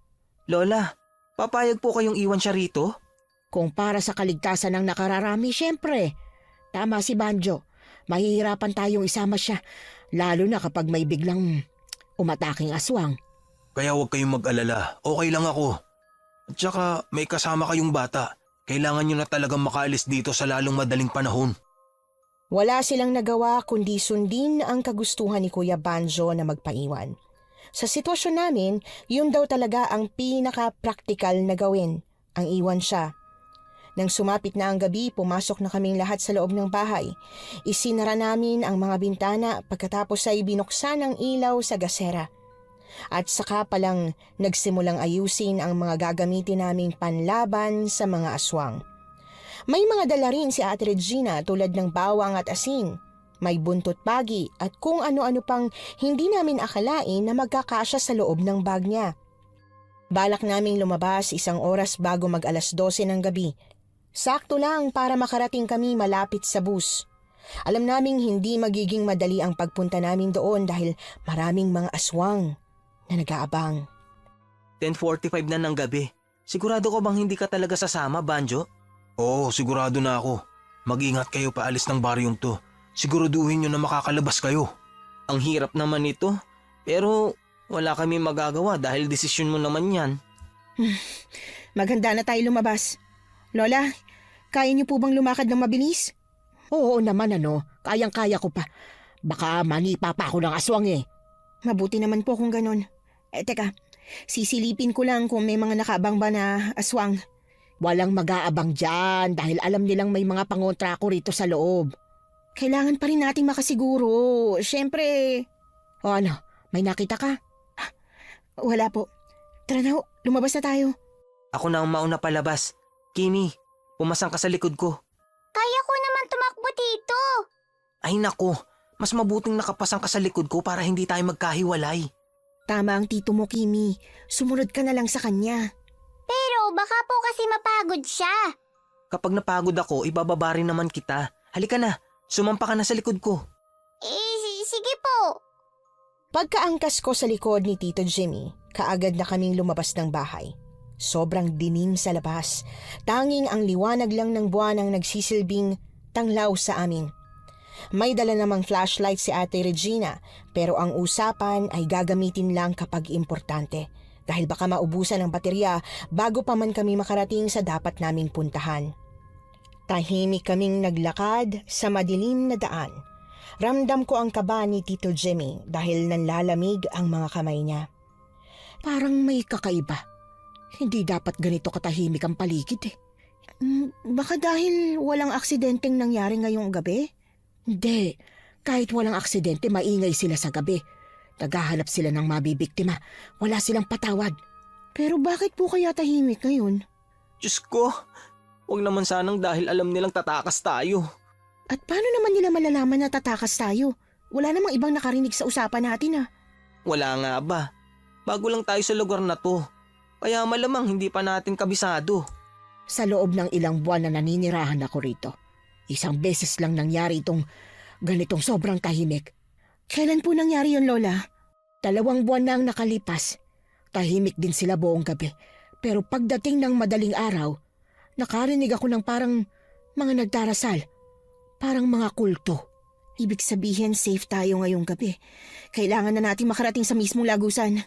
Lola, papayag po kayong iwan siya rito? Kung para sa kaligtasan ng nakararami, syempre. Tama si Banjo. Mahihirapan tayong isama siya. Lalo na kapag may biglang umataking aswang. Kaya huwag kayong mag-alala. Okay lang ako. At saka may kasama kayong bata. Kailangan nyo na talagang makaalis dito sa lalong madaling panahon. Wala silang nagawa kundi sundin ang kagustuhan ni Kuya Banjo na magpaiwan. Sa sitwasyon namin, yun daw talaga ang pinaka-practical na gawin, ang iwan siya. Nang sumapit na ang gabi, pumasok na kaming lahat sa loob ng bahay. Isinara namin ang mga bintana pagkatapos ay binuksan ang ilaw sa gasera. At saka palang nagsimulang ayusin ang mga gagamitin naming panlaban sa mga aswang. May mga dala rin si Ate Regina tulad ng bawang at asin. May buntot pagi at kung ano-ano pang hindi namin akalain na magkakasya sa loob ng bag niya. Balak naming lumabas 1 oras bago mag 12:00 ng gabi. Sakto lang para makarating kami malapit sa bus. Alam naming hindi magiging madali ang pagpunta namin doon dahil maraming mga aswang na nag-aabang. 10:45 na ng gabi. Sigurado ko bang hindi ka talaga sasama, Banjo? Oo, sigurado na ako. Mag-ingat kayo paalis ng baryong to. Siguraduhin nyo na makakalabas kayo. Ang hirap naman ito. Pero wala kami magagawa dahil desisyon mo naman yan. Maghanda na tayo lumabas. Lola, kaya niyo po bang lumakad ng mabilis? Oo naman kayang-kaya ko pa. Baka manipa pa ako ng aswang eh. Mabuti naman po kung ganon. Teka, sisilipin ko lang kung may mga nakaabang ba na aswang. Walang mag-aabang dyan dahil alam nilang may mga pangontra ko rito sa loob. Kailangan pa rin nating makasiguro. Siyempre. O ano, may nakita ka? Wala po. Tara na, lumabas na tayo. Ako na ang mauna palabas. Kimi, pumasang ka sa likod ko. Kaya ko naman tumakbo dito. Ay nako, mas mabuting nakapasang ka sa likod ko para hindi tayo magkahiwalay. Tama ang tito mo, Kimi. Sumunod ka na lang sa kanya. Pero baka po kasi mapagod siya. Kapag napagod ako, ibababa rin naman kita. Halika na, sumampa ka na sa likod ko. Sige po. Pagkaangkas ko sa likod ni Tito Jimmy, kaagad na kaming lumabas ng bahay. Sobrang dilim sa labas. Tanging ang liwanag lang ng buwan ang nagsisilbing tanglaw sa amin. May dala namang flashlight si Ate Regina pero ang usapan ay gagamitin lang kapag importante dahil baka maubusan ng baterya bago pa man kami makarating sa dapat naming puntahan. Tahimik kaming naglakad sa madilim na daan. Ramdam ko ang kaba ni Tito Jimmy dahil nanlalamig ang mga kamay niya. Parang may kakaiba. Hindi dapat ganito katahimik ang paligid eh. Baka dahil walang aksidenteng nangyari ngayong gabi? Hindi. Kahit walang aksidente, maingay sila sa gabi. Naghahanap sila ng mabibiktima. Wala silang patawad. Pero bakit po kaya tahimik ngayon? Diyos ko, huwag naman sanang dahil alam nilang tatakas tayo. At paano naman nila malalaman na tatakas tayo? Wala namang ibang nakarinig sa usapan natin ah. Wala nga ba? Bago lang tayo sa lugar na to. Kaya malamang hindi pa natin kabisado. Sa loob ng ilang buwan na naninirahan ako rito, 1 beses lang nangyari itong ganitong sobrang tahimik. Kailan po nangyari yun, Lola? 2 buwan na ang nakalipas. Tahimik din sila buong gabi. Pero pagdating ng madaling araw, nakarinig ako ng parang mga nagdarasal. Parang mga kulto. Ibig sabihin safe tayo ngayong gabi. Kailangan na natin makarating sa mismong lagusan.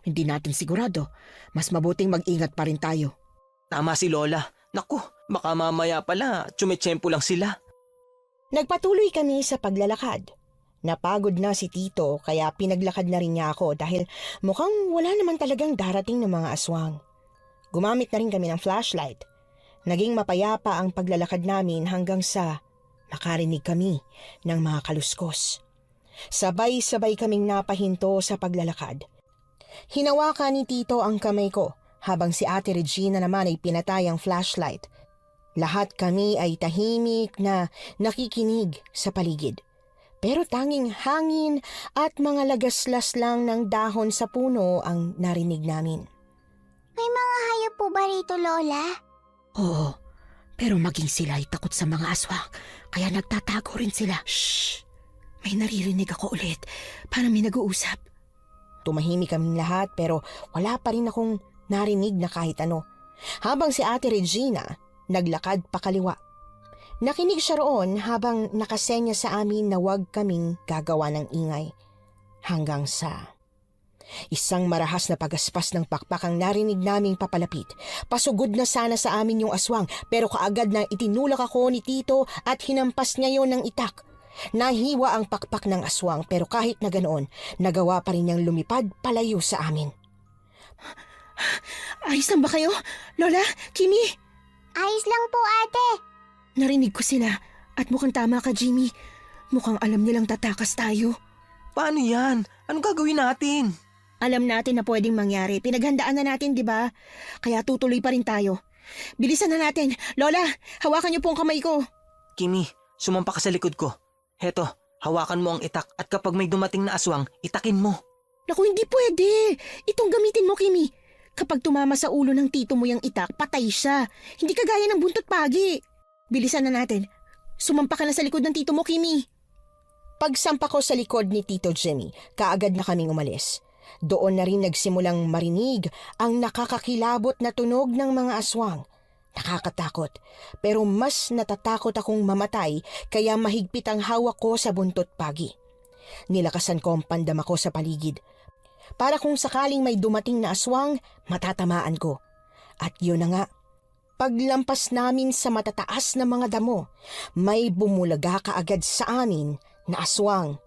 Hindi natin sigurado. Mas mabuting mag-ingat pa rin tayo. Tama si Lola. Naku, baka mamaya pala, tsumetsyempo lang sila. Nagpatuloy kami sa paglalakad. Napagod na si Tito kaya pinaglakad na rin niya ako dahil mukhang wala naman talagang darating ng mga aswang. Gumamit na rin kami ng flashlight. Naging mapayapa ang paglalakad namin hanggang sa makarinig kami ng mga kaluskos. Sabay-sabay kaming napahinto sa paglalakad. Hinawakan ni Tito ang kamay ko habang si Ate Regina naman ay pinatay ang flashlight. Lahat kami ay tahimik na nakikinig sa paligid. Pero tanging hangin at mga lagaslas lang ng dahon sa puno ang narinig namin. May mga hayop po ba rito, Lola? Oo, pero maging sila ay takot sa mga aswang kaya nagtatago rin sila. Shh! May naririnig ako ulit. Parang may nag-uusap. Tumahimik kaming lahat pero wala pa rin akong narinig na kahit ano. Habang si Ate Regina naglakad pakaliwa. Nakinig siya roon habang nakasenya sa amin na huwag kaming gagawa ng ingay. Hanggang sa isang marahas na pagaspas ng pakpak ang narinig naming papalapit. Pasugod na sana sa amin yung aswang pero kaagad na itinulak ako ni Tito at hinampas niya yon ng itak. Nahiwa ang pakpak ng aswang pero kahit na ganoon, nagawa pa rin niyang lumipad palayo sa amin. Ayos lang ba kayo? Lola? Kimi? Ayos lang po, ate. Narinig ko sila at mukhang tama ka, Jimmy. Mukhang alam nilang tatakas tayo. Paano yan? Anong gagawin natin? Alam natin na pwedeng mangyari. Pinaghandaan na natin, di ba? Kaya tutuloy pa rin tayo. Bilisan na natin. Lola, hawakan niyo po ang kamay ko. Kimi, sumampa ka sa likod ko. Heto, hawakan mo ang itak at kapag may dumating na aswang, itakin mo. Naku, hindi pwede. Itong gamitin mo, Kimi. Kapag tumama sa ulo ng tito mo yung itak, patay siya. Hindi kagaya ng buntot pagi. Bilisan na natin. Sumampa ka na sa likod ng tito mo, Kimi. Pagsampa ko sa likod ni Tito Jimmy, kaagad na kaming umalis. Doon na rin nagsimulang marinig ang nakakakilabot na tunog ng mga aswang. Nakakatakot, pero mas natatakot akong mamatay kaya mahigpit ang hawak ko sa buntot pagi. Nilakasan ko ang pandama ko sa paligid. Para kung sakaling may dumating na aswang, matatamaan ko. At yun na nga, paglampas namin sa matataas na mga damo, may bumulaga kaagad sa amin na aswang.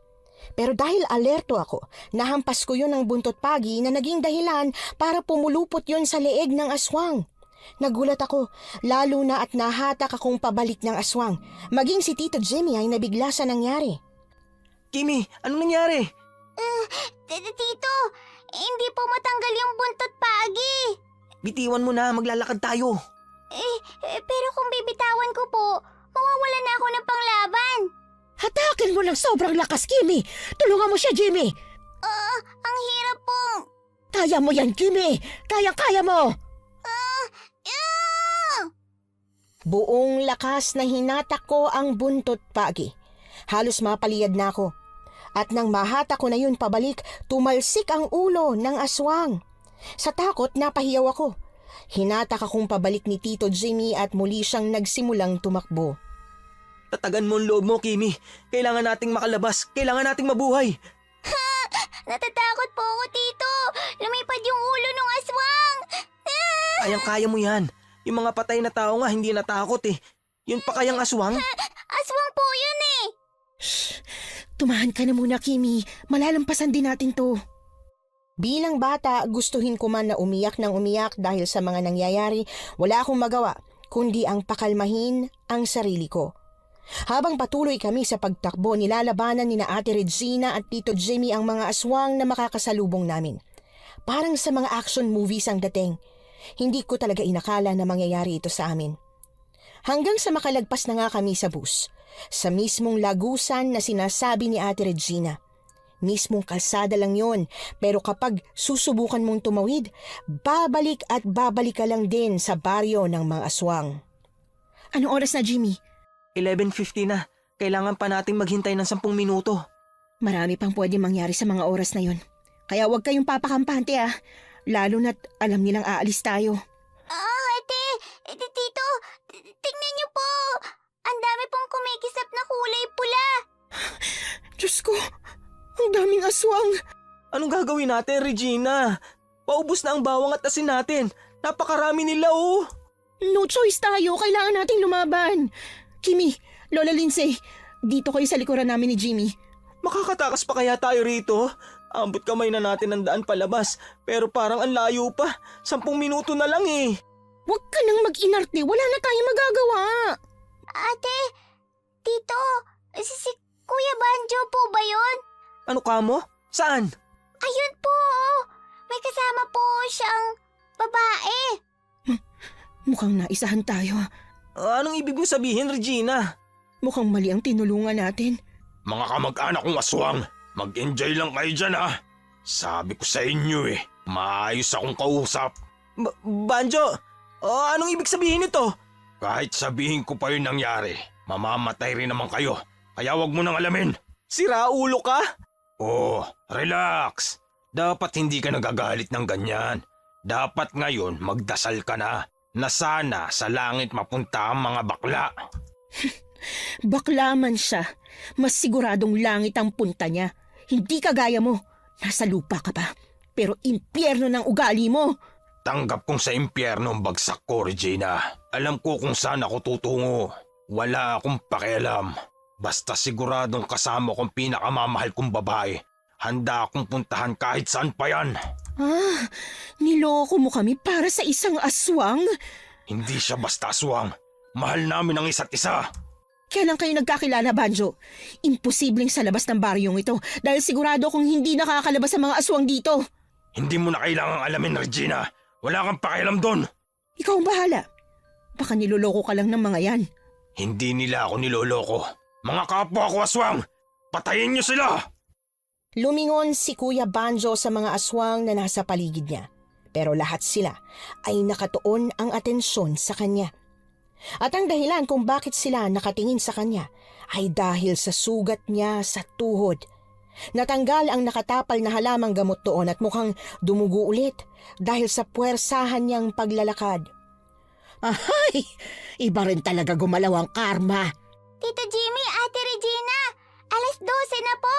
Pero dahil alerto ako, nahampas ko yun ng buntot pagi na naging dahilan para pumulupot yun sa leeg ng aswang. Nagulat ako, lalo na at nahatak akong pabalik ng aswang. Maging si Tito Jimmy ay nabigla sa nangyari. Kimi, anong nangyari? Tito, hindi po matanggal yung buntot pagi. Bitiwan mo na, maglalakad tayo. Pero kung bibitawan ko po, mawawalan na ako ng panglaban. Hatakin mo ng sobrang lakas, Kimi! Tulungan mo siya, Jimmy! Ang hirap po. Kaya mo yan, Kimi! Kaya mo! Buong lakas na hinatak ko ang buntot pagi. Halos mapaliyad na ako. At nang mahata ko na yun pabalik, tumalsik ang ulo ng aswang. Sa takot, napahiyaw ako. Hinatak akong pabalik ni Tito Jimmy at muli siyang nagsimulang tumakbo. Tatagan mo ang loob mo, Kimi. Kailangan nating makalabas. Kailangan nating mabuhay. Natatakot po ako, Tito. Lumipad yung ulo ng aswang. Kayang-kaya mo yan. Yung mga patay na tao nga hindi natakot eh. Yun pa kayang aswang? Aswang po yun eh. Tumahan ka na muna, Kimi. Malalampasan din natin to. Bilang bata, gustuhin ko man na umiyak ng umiyak dahil sa mga nangyayari, wala akong magawa, kundi ang pakalmahin ang sarili ko. Habang patuloy kami sa pagtakbo, nilalabanan ni na Ate Regina at Tito Jimmy ang mga aswang na makakasalubong namin. Parang sa mga action movies ang dating. Hindi ko talaga inakala na mangyayari ito sa amin. Hanggang sa makalagpas na nga kami sa bus, sa mismong lagusan na sinasabi ni Ate Regina. Mismong kalsada lang yon, pero kapag susubukan mong tumawid, babalik at babalik ka lang din sa baryo ng mga aswang. Anong oras na, Jimmy? 11:50 na. Kailangan pa nating maghintay ng 10 minuto. Marami pang pwede mangyari sa mga oras na yon. Kaya huwag kayong papakampante lalo na't alam nilang aalis tayo. Ate, Tito, tingnan niyo po. Ang dami pong kumikisap na kulay pula. Diyos ko, ang daming aswang. Anong gagawin natin, Regina? Paubos na ang bawang at asin natin. Napakarami nila oh. No choice tayo, kailangan nating lumaban. Kimi, Lola Lindsay, dito kayo sa likuran namin ni Jimmy. Makakatakas pa kaya tayo rito? Ambot kamay na natin ang daan palabas, pero parang ang layo pa. 10 minuto na lang eh. Huwag ka nang mag-inarte, wala na tayong magagawa. Ate, Tito, si Kuya Banjo po ba yun? Ano ka mo? Saan? Ayun po, may kasama po siyang babae. Mukhang naisahan tayo. Anong ibig mo sabihin, Regina? Mukhang mali ang tinulungan natin. Mga kamag-anak kong aswang, mag-enjoy lang kayo dyan ha. Sabi ko sa inyo maayos akong kausap. Banjo, anong ibig sabihin nito? Kahit sabihin ko pa yung nangyari, mamamatay rin naman kayo. Kaya wag mo nang alamin. Sira ulo ka? Oh, relax. Dapat hindi ka nagagalit ng ganyan. Dapat ngayon magdasal ka na sana sa langit mapunta ang mga bakla. Bakla man siya, mas siguradong langit ang punta niya. Hindi kagaya mo, nasa lupa ka pa. Pero impyerno ng ugali mo. Tanggap kong sa impyerno ang bagsak ko, Regina. Alam ko kung saan ako tutungo. Wala akong pakialam. Basta siguradong kasama kong pinakamamahal kong babae. Handa akong puntahan kahit saan pa yan. Niloko mo kami para sa isang aswang? Hindi siya basta aswang. Mahal namin ang isa't isa. Kailan kayo nagkakilala, Banjo? Imposibleng sa labas ng baryong ito dahil sigurado kung hindi nakakalabas ang mga aswang dito. Hindi mo na kailangang alamin, Regina. Wala kang pakialam doon. Ikaw ang bahala. Baka niloloko ka lang ng mga yan. Hindi nila ako niloloko. Mga kapwa ko aswang! Patayin niyo sila! Lumingon si Kuya Banjo sa mga aswang na nasa paligid niya. Pero lahat sila ay nakatuon ang atensyon sa kanya. At ang dahilan kung bakit sila nakatingin sa kanya ay dahil sa sugat niya sa tuhod. Natanggal ang nakatapal na halamang gamot doon at mukhang dumugo ulit dahil sa puwersahan niyang paglalakad. Ahay! Iba rin talaga gumalaw ang karma. Tito Jimmy, Ate Regina, 12:00 na po.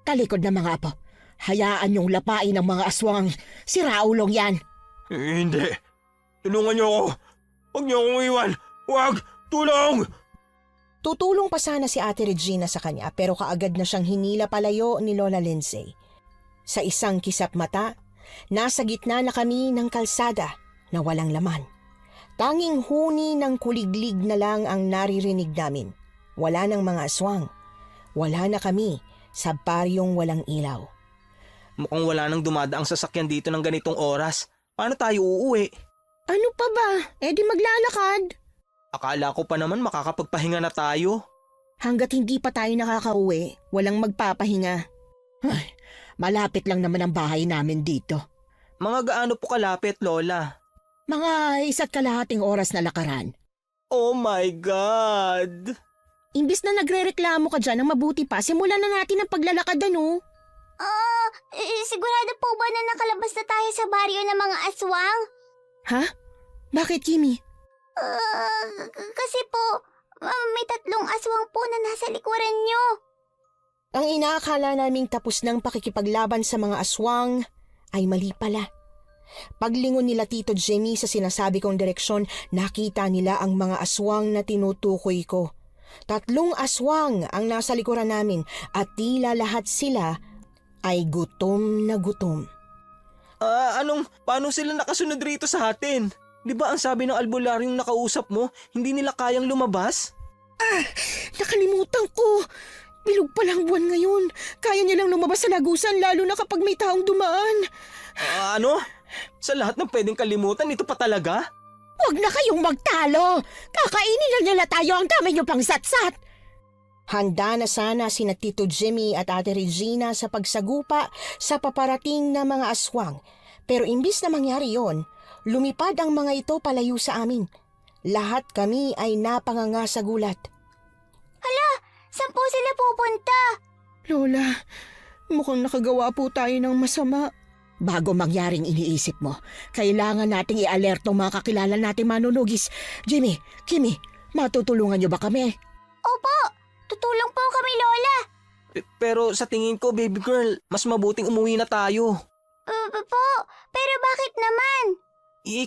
Talikod na mga apo. Hayaan niyong lapain ng mga aswang. Si Raulong yan. Hindi. Tulungan niyo ako. Huwag niyo akong iwan. Huwag! Tulong! Tutulong pa sana si Ate Regina sa kanya pero kaagad na siyang hinila palayo ni Lola Lindsay. Sa isang kisap mata, nasa gitna na kami ng kalsada na walang laman. Tanging huni ng kuliglig na lang ang naririnig namin. Wala ng mga aswang. Wala na kami sa baryong walang ilaw. Mukhang wala nang dumadaang sasakyan dito ng ganitong oras. Paano tayo uuwi? Ano pa ba? Eh di maglalakad. Akala ko pa naman makakapagpahinga na tayo. Hanggat hindi pa tayo nakakauwi, walang magpapahinga. Ay, malapit lang naman ang bahay namin dito. Mga gaano po kalapit, Lola? Mga 1.5 oras na lakaran. Oh my God! Imbis na nagre-reklamo ka dyan ng mabuti pa, simulan na natin ang paglalakad ano. Sigurado po ba na nakalabas na tayo sa baryo ng mga aswang? Ha? Bakit, Kimi? Kasi po, may 3 aswang po na nasa likuran nyo. Ang inaakala naming tapos ng pakikipaglaban sa mga aswang ay mali pala. Paglingon nila Tito Jimmy sa sinasabi kong direksyon, nakita nila ang mga aswang na tinutukoy ko. 3 aswang ang nasa likuran namin at tila lahat sila ay gutom na gutom. Paano sila nakasunod rito sa atin? Di ba ang sabi ng albularyong nakausap mo, hindi nila kayang lumabas? Nakalimutan ko. Bilog pa lang buwan ngayon. Kaya nilang lumabas sa lagusan lalo na kapag may taong dumaan. Ano? Sa lahat ng pwedeng kalimutan, ito pa talaga? Huwag na kayong magtalo. Kakainin na nila tayo, ang dami niyo pang satsat. Handa na sana sina Tito Jimmy at Ate Regina sa pagsagupa sa paparating na mga aswang. Pero imbis na mangyari yon, lumipad ang mga ito palayo sa amin. Lahat kami ay napanganga sa gulat. Saan po sila pupunta? Lola, mukhang nakagawa po tayo ng masama. Bago mangyaring iniisip mo, kailangan nating i-alerto mga kakilala nating manunugis. Jimmy, Kimi, matutulungan niyo ba kami? Opo, tutulong po kami, Lola. Pero sa tingin ko, baby girl, mas mabuting umuwi na tayo. Po, pero bakit naman?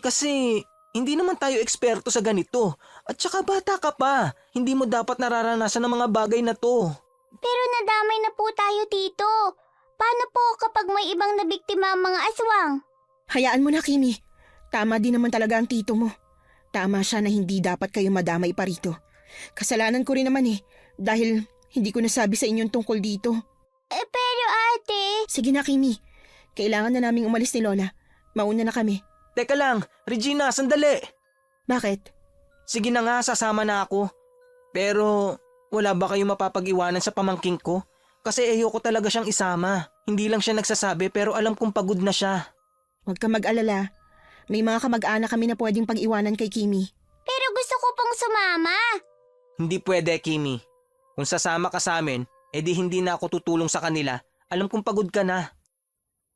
Kasi hindi naman tayo eksperto sa ganito. At saka bata ka pa. Hindi mo dapat nararanasan ng mga bagay na to. Pero nadamay na po tayo, Tito. Paano po kapag may ibang nabiktima ang mga aswang? Hayaan mo na, Kimi. Tama din naman talaga ang tito mo. Tama siya na hindi dapat kayo madamay pa rito. Kasalanan ko rin naman dahil hindi ko nasabi sa inyong tungkol dito. Pero ate... Sige na, Kimi. Kailangan na naming umalis ni Lola. Mauna na kami. Teka lang, Regina, sandali. Bakit? Sige na nga, sasama na ako. Pero wala ba kayong mapapag-iwanan sa pamangking ko? Kasi ayoko talaga siyang isama. Hindi lang siya nagsasabi pero alam kong pagod na siya. Huwag ka mag-alala. May mga kamag-anak kami na pwedeng pag-iwanan kay Kimi. Pero gusto ko pong sumama. Hindi pwede, Kimi. Kung sasama ka sa amin, edi hindi na ako tutulong sa kanila. Alam kong pagod ka na.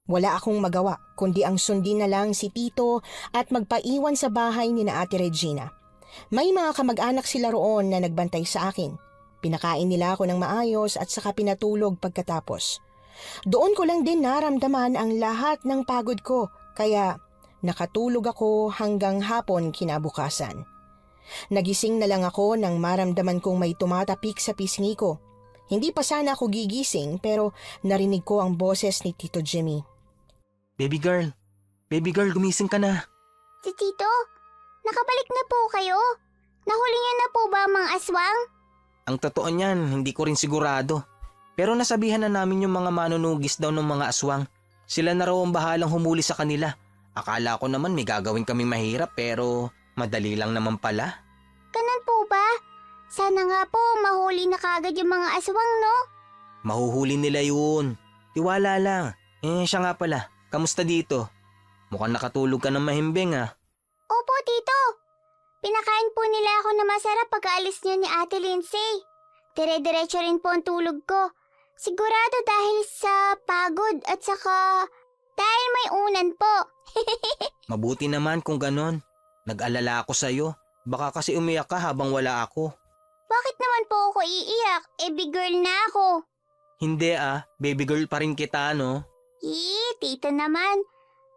Wala akong magawa kundi ang sundin na lang si Tito at magpaiwan sa bahay ni na Ate Regina. May mga kamag-anak sila roon na nagbantay sa akin. Pinakain nila ako ng maayos at saka pinatulog pagkatapos. Doon ko lang din naramdaman ang lahat ng pagod ko kaya nakatulog ako hanggang hapon kinabukasan. Nagising na lang ako nang maramdaman kong may tumatapik sa pisngi ko. Hindi pa sana ako gigising pero narinig ko ang boses ni Tito Jimmy. Baby girl, gumising ka na. Si Tito, nakabalik na po kayo? Nahuli niyo na po ba ang mga aswang? Ang totoo niyan, hindi ko rin sigurado. Pero nasabihan na namin yung mga manunugis daw ng mga aswang. Sila na raw ang bahalang humuli sa kanila. Akala ko naman may gagawin kaming mahirap pero madali lang naman pala. Ganun po ba? Sana nga po mahuli na kagad yung mga aswang, no? Mahuhuli nila yun. Tiwala lang. Siya nga pala. Kamusta dito? Mukhang nakatulog ka ng mahimbing ah. Opo, tito. Pinakain po nila ako na masarap pagkaalis niyo ni Ate Lindsay. Dire-diretso rin po ang tulog ko. Sigurado dahil sa pagod at saka dahil may unan po. Mabuti naman kung ganon. Nag-alala ako sa'yo. Baka kasi umiyak ka habang wala ako. Bakit naman po ako iiyak? Big girl na ako. Hindi baby girl pa rin kita no? Tito naman.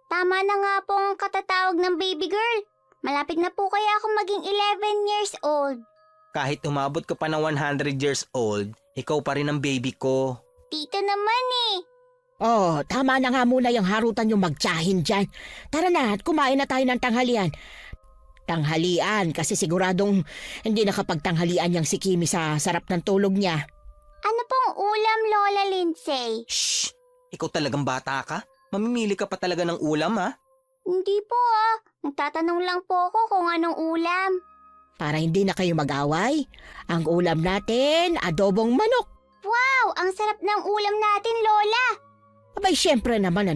Tama na nga po ang katatawag ng baby girl. Malapit na po kaya ako maging 11 years old. Kahit umabot ka pa ng 100 years old, ikaw pa rin ang baby ko. Tito naman Oh, tama na nga muna yung harutan yung magtsahin dyan. Tara na at kumain na tayo ng tanghalian. Tanghalian kasi siguradong hindi nakapagtanghalian yung si Kimi sa sarap ng tulog niya. Ano pong ulam, Lola Lindsay? Shh! Ikaw talagang bata ka? Mamimili ka pa talaga ng ulam Hindi po Nagtatanong lang po ako kung anong ulam. Para hindi na kayo mag-away, ang ulam natin, adobong manok. Wow! Ang sarap ng ulam natin, Lola! Abay, syempre naman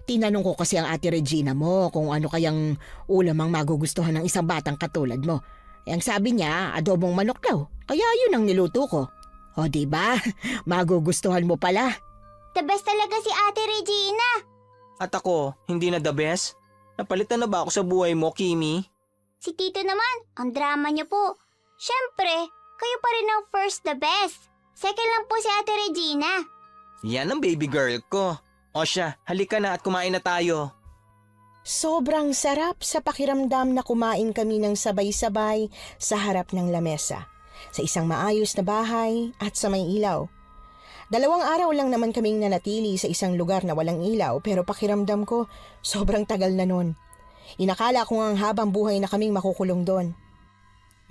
tinanong ko kasi ang Ate Regina mo kung ano kayang ulam ang magugustuhan ng isang batang katulad mo. Ang sabi niya, adobong manok daw, kaya yun ang niluto ko. O diba, magugustuhan mo pala. The best talaga si Ate Regina. At ako, hindi na the best? Napalitan na ba ako sa buhay mo, Kimi? Si Tito naman, ang drama niya po. Siyempre, kayo pa rin ang first the best. Second lang po si Ate Regina. Yan ang baby girl ko. O siya, halika na at kumain na tayo. Sobrang sarap sa pakiramdam na kumain kami ng sabay-sabay sa harap ng lamesa, sa isang maayos na bahay at sa may ilaw. 2 araw lang naman kaming nanatili sa isang lugar na walang ilaw pero pakiramdam ko sobrang tagal na nun. Inakala ko ang habang buhay na kaming makukulong doon.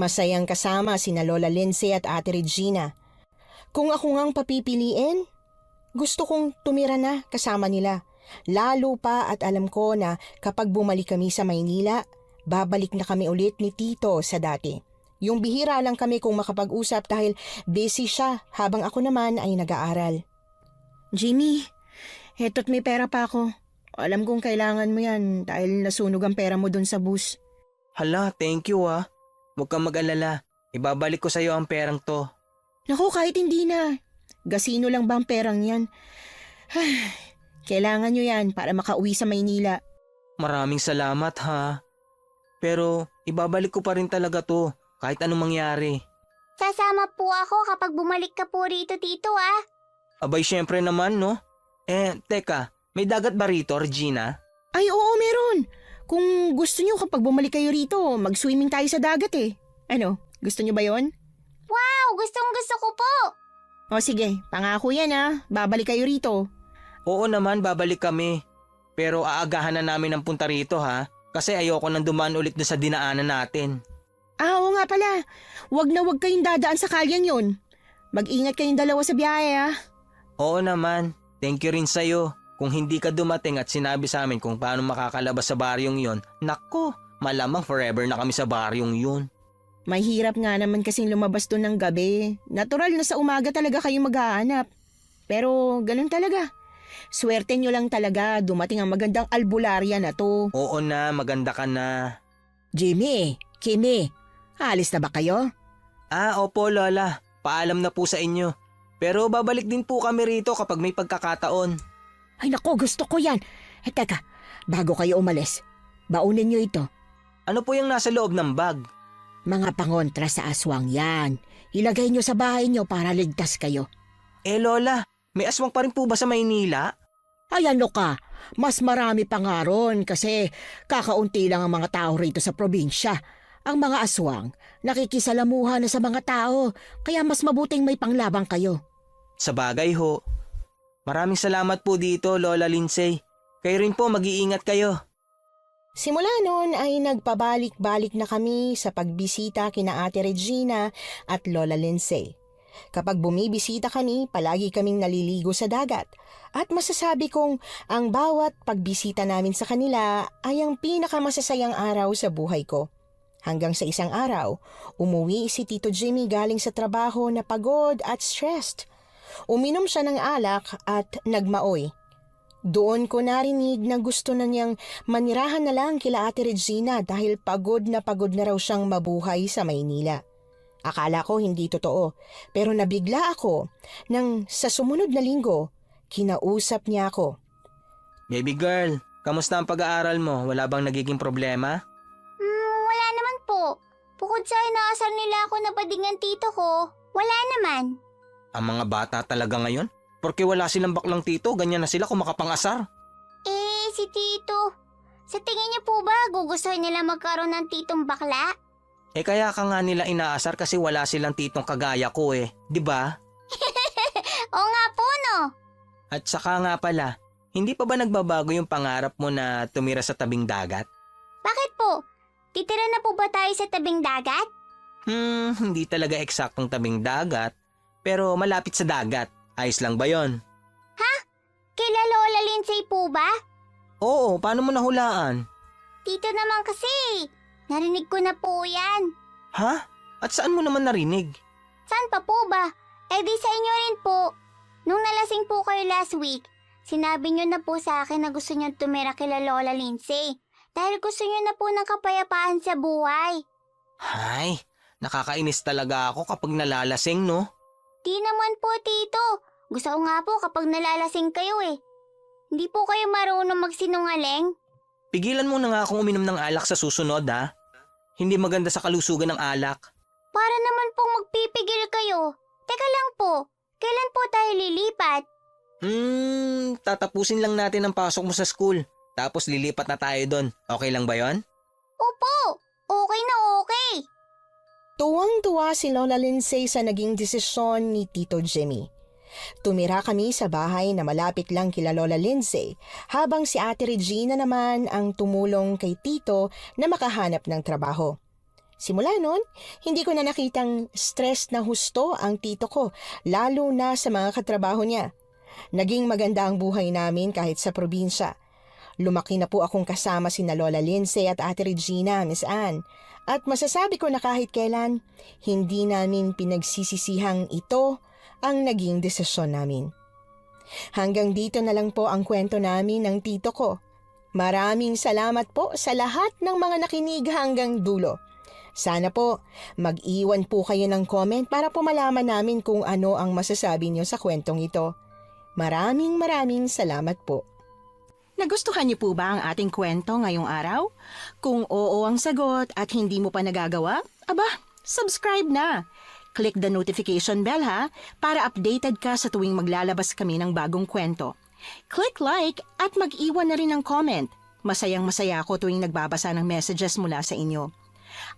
Masayang kasama sina Lola Lindsay at Ate Regina. Kung ako ngang papipiliin, gusto kong tumira na kasama nila. Lalo pa at alam ko na kapag bumalik kami sa Maynila, babalik na kami ulit ni Tito sa dati. Yung bihira lang kami kung makapag-usap dahil busy siya habang ako naman ay nag-aaral. Jimmy, heto't may pera pa ako. Alam kong kailangan mo yan dahil nasunog ang pera mo dun sa bus. Hala, thank you Huwag kang mag-alala. Ibabalik ko sa'yo ang perang to. Naku, kahit hindi na. Gasino lang ba ang perang yan? Kailangan nyo yan para makauwi sa Maynila. Maraming salamat Pero ibabalik ko pa rin talaga to. Kahit anong mangyari. Sasama po ako kapag bumalik ka po rito, Tito Abay, syempre naman, no? Teka, may dagat ba rito, Regina? Ay, oo, meron. Kung gusto nyo kapag bumalik kayo rito, mag-swimming tayo sa dagat Ano, gusto nyo ba yon? Wow! Gustong-gusto ko po! O sige, pangako yan babalik kayo rito. Oo naman, babalik kami. Pero aagahan na namin ang punta rito kasi ayoko nang dumaan ulit na sa dinaanan natin. Oo nga pala, wag na wag kayong dadaan sa kalyan yon. Mag-ingat kayong dalawa sa biyahe Oo naman, thank you rin sa'yo. Kung hindi ka dumating at sinabi sa amin kung paano makakalabas sa baryong yon, nako, malamang forever na kami sa baryong yun. Mahirap nga naman kasing lumabas doon ng gabi. Natural na sa umaga talaga kayo maghahanap. Pero ganun talaga. Swerte nyo lang talaga dumating ang magandang albularya na to. Oo na, maganda ka na. Jimmy, Kimi, alis na ba kayo? Opo Lola, paalam na po sa inyo. Pero babalik din po kami rito kapag may pagkakataon. Ay nako, gusto ko yan. Teka, bago kayo umalis, baunin nyo ito. Ano po yung nasa loob ng bag? Mga pangontra sa aswang yan. Ilagay nyo sa bahay nyo para ligtas kayo. Lola, may aswang pa rin po ba sa Maynila? Ay ano ka, mas marami pa nga ron kasi kakaunti lang ang mga tao rito sa probinsya. Ang mga aswang, nakikisalamuha na sa mga tao, kaya mas mabuting may panglabang kayo. Sa bagay ho. Maraming salamat po dito, Lola Lindsay. Kayo rin po, mag-iingat kayo. Simula noon ay nagpabalik-balik na kami sa pagbisita kina Ate Regina at Lola Lindsay. Kapag bumibisita kami, palagi kaming naliligo sa dagat. At masasabi kong ang bawat pagbisita namin sa kanila ay ang pinakamasasayang araw sa buhay ko. Hanggang sa isang araw, umuwi si Tito Jimmy galing sa trabaho na pagod at stressed. Uminom siya ng alak at nagmaoy. Doon ko narinig na gusto na niyang manirahan na lang kila Ate Regina dahil pagod na raw siyang mabuhay sa Maynila. Akala ko hindi totoo, pero nabigla ako nang sa sumunod na linggo, kinausap niya ako. Baby girl, kamusta ang pag-aaral mo? Wala bang nagiging problema? Wala naman po. Bukod sa inaasar nila ako na badingan tito ko, wala naman. Ang mga bata talaga ngayon? Porque wala silang baklang tito, ganyan na sila kung makapangasar. Si tito, sa tingin niyo po ba gugustuhin nila magkaroon ng titong bakla? Kaya ka nga nila inaasar kasi wala silang titong kagaya ko di ba? Oo nga po no. At saka nga pala, hindi pa ba nagbabago yung pangarap mo na tumira sa tabing dagat? Bakit po? Titira na po ba tayo sa tabing dagat? Hindi talaga eksaktong tabing dagat, pero malapit sa dagat. Ayos lang ba yon? Kila Lola Lindsay po ba? Oo, paano mo nahulaan? Tito naman kasi. Narinig ko na po yan. Ha? At saan mo naman narinig? Saan pa po ba? Di sa inyo rin po. Nung nalasing po kayo last week, sinabi niyo na po sa akin na gusto niyo tumira kila Lola Lindsay. Dahil gusto niyo na po ng kapayapaan sa buhay. Ay, nakakainis talaga ako kapag nalalasing, no? Di naman po, Tito. Gusto ko nga po kapag nalalasing kayo Hindi po kayo marunong magsinungaling? Pigilan mo na nga akong uminom ng alak sa susunod, ha? Hindi maganda sa kalusugan ng alak. Para naman pong magpipigil kayo. Teka lang po, kailan po tayo lilipat? Tatapusin lang natin ang pasok mo sa school. Tapos lilipat na tayo doon. Okay lang ba yon? Opo, okay na okay. Tuwang-tuwa si Lola Lindsay sa naging desisyon ni Tito Jimmy. Tumira kami sa bahay na malapit lang kila Lola Lindsay, habang si Ate Regina naman ang tumulong kay Tito na makahanap ng trabaho. Simula noon, hindi ko na nakitang stress na husto ang tito ko, lalo na sa mga katrabaho niya. Naging maganda ang buhay namin kahit sa probinsya. Lumaki na po akong kasama sina Lola Lindsay at Ate Regina, Miss Anne. At masasabi ko na kahit kailan, hindi namin pinagsisisihang ito ang naging desisyon namin. Hanggang dito na lang po ang kwento namin ng tito ko. Maraming salamat po sa lahat ng mga nakinig hanggang dulo. Sana po mag-iwan po kayo ng comment para po malaman namin kung ano ang masasabi niyo sa kwentong ito. Maraming salamat po. Nagustuhan niyo po ba ang ating kwento ngayong araw? Kung oo ang sagot at hindi mo pa nagagawa, subscribe na. Click the notification bell para updated ka sa tuwing maglalabas kami ng bagong kwento. Click like at mag-iwan na rin ng comment. Masayang-masaya ako tuwing nagbabasa ng messages mula sa inyo.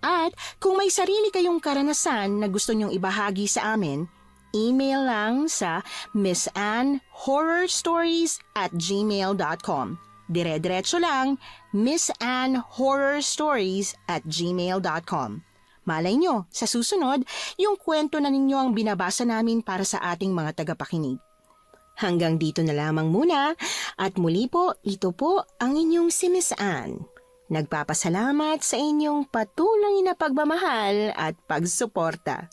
At kung may sarili kayong karanasan na gusto nyong ibahagi sa amin, email lang sa missanhorrorstories@gmail.com. Dire-diretso lang, missanhorrorstories@gmail.com. Malay nyo, sa susunod, yung kwento na ninyo ang binabasa namin para sa ating mga tagapakinig. Hanggang dito na lamang muna, at muli po, ito po ang inyong si Miss Anne. Nagpapasalamat sa inyong patuloy na pagmamahal at pagsuporta.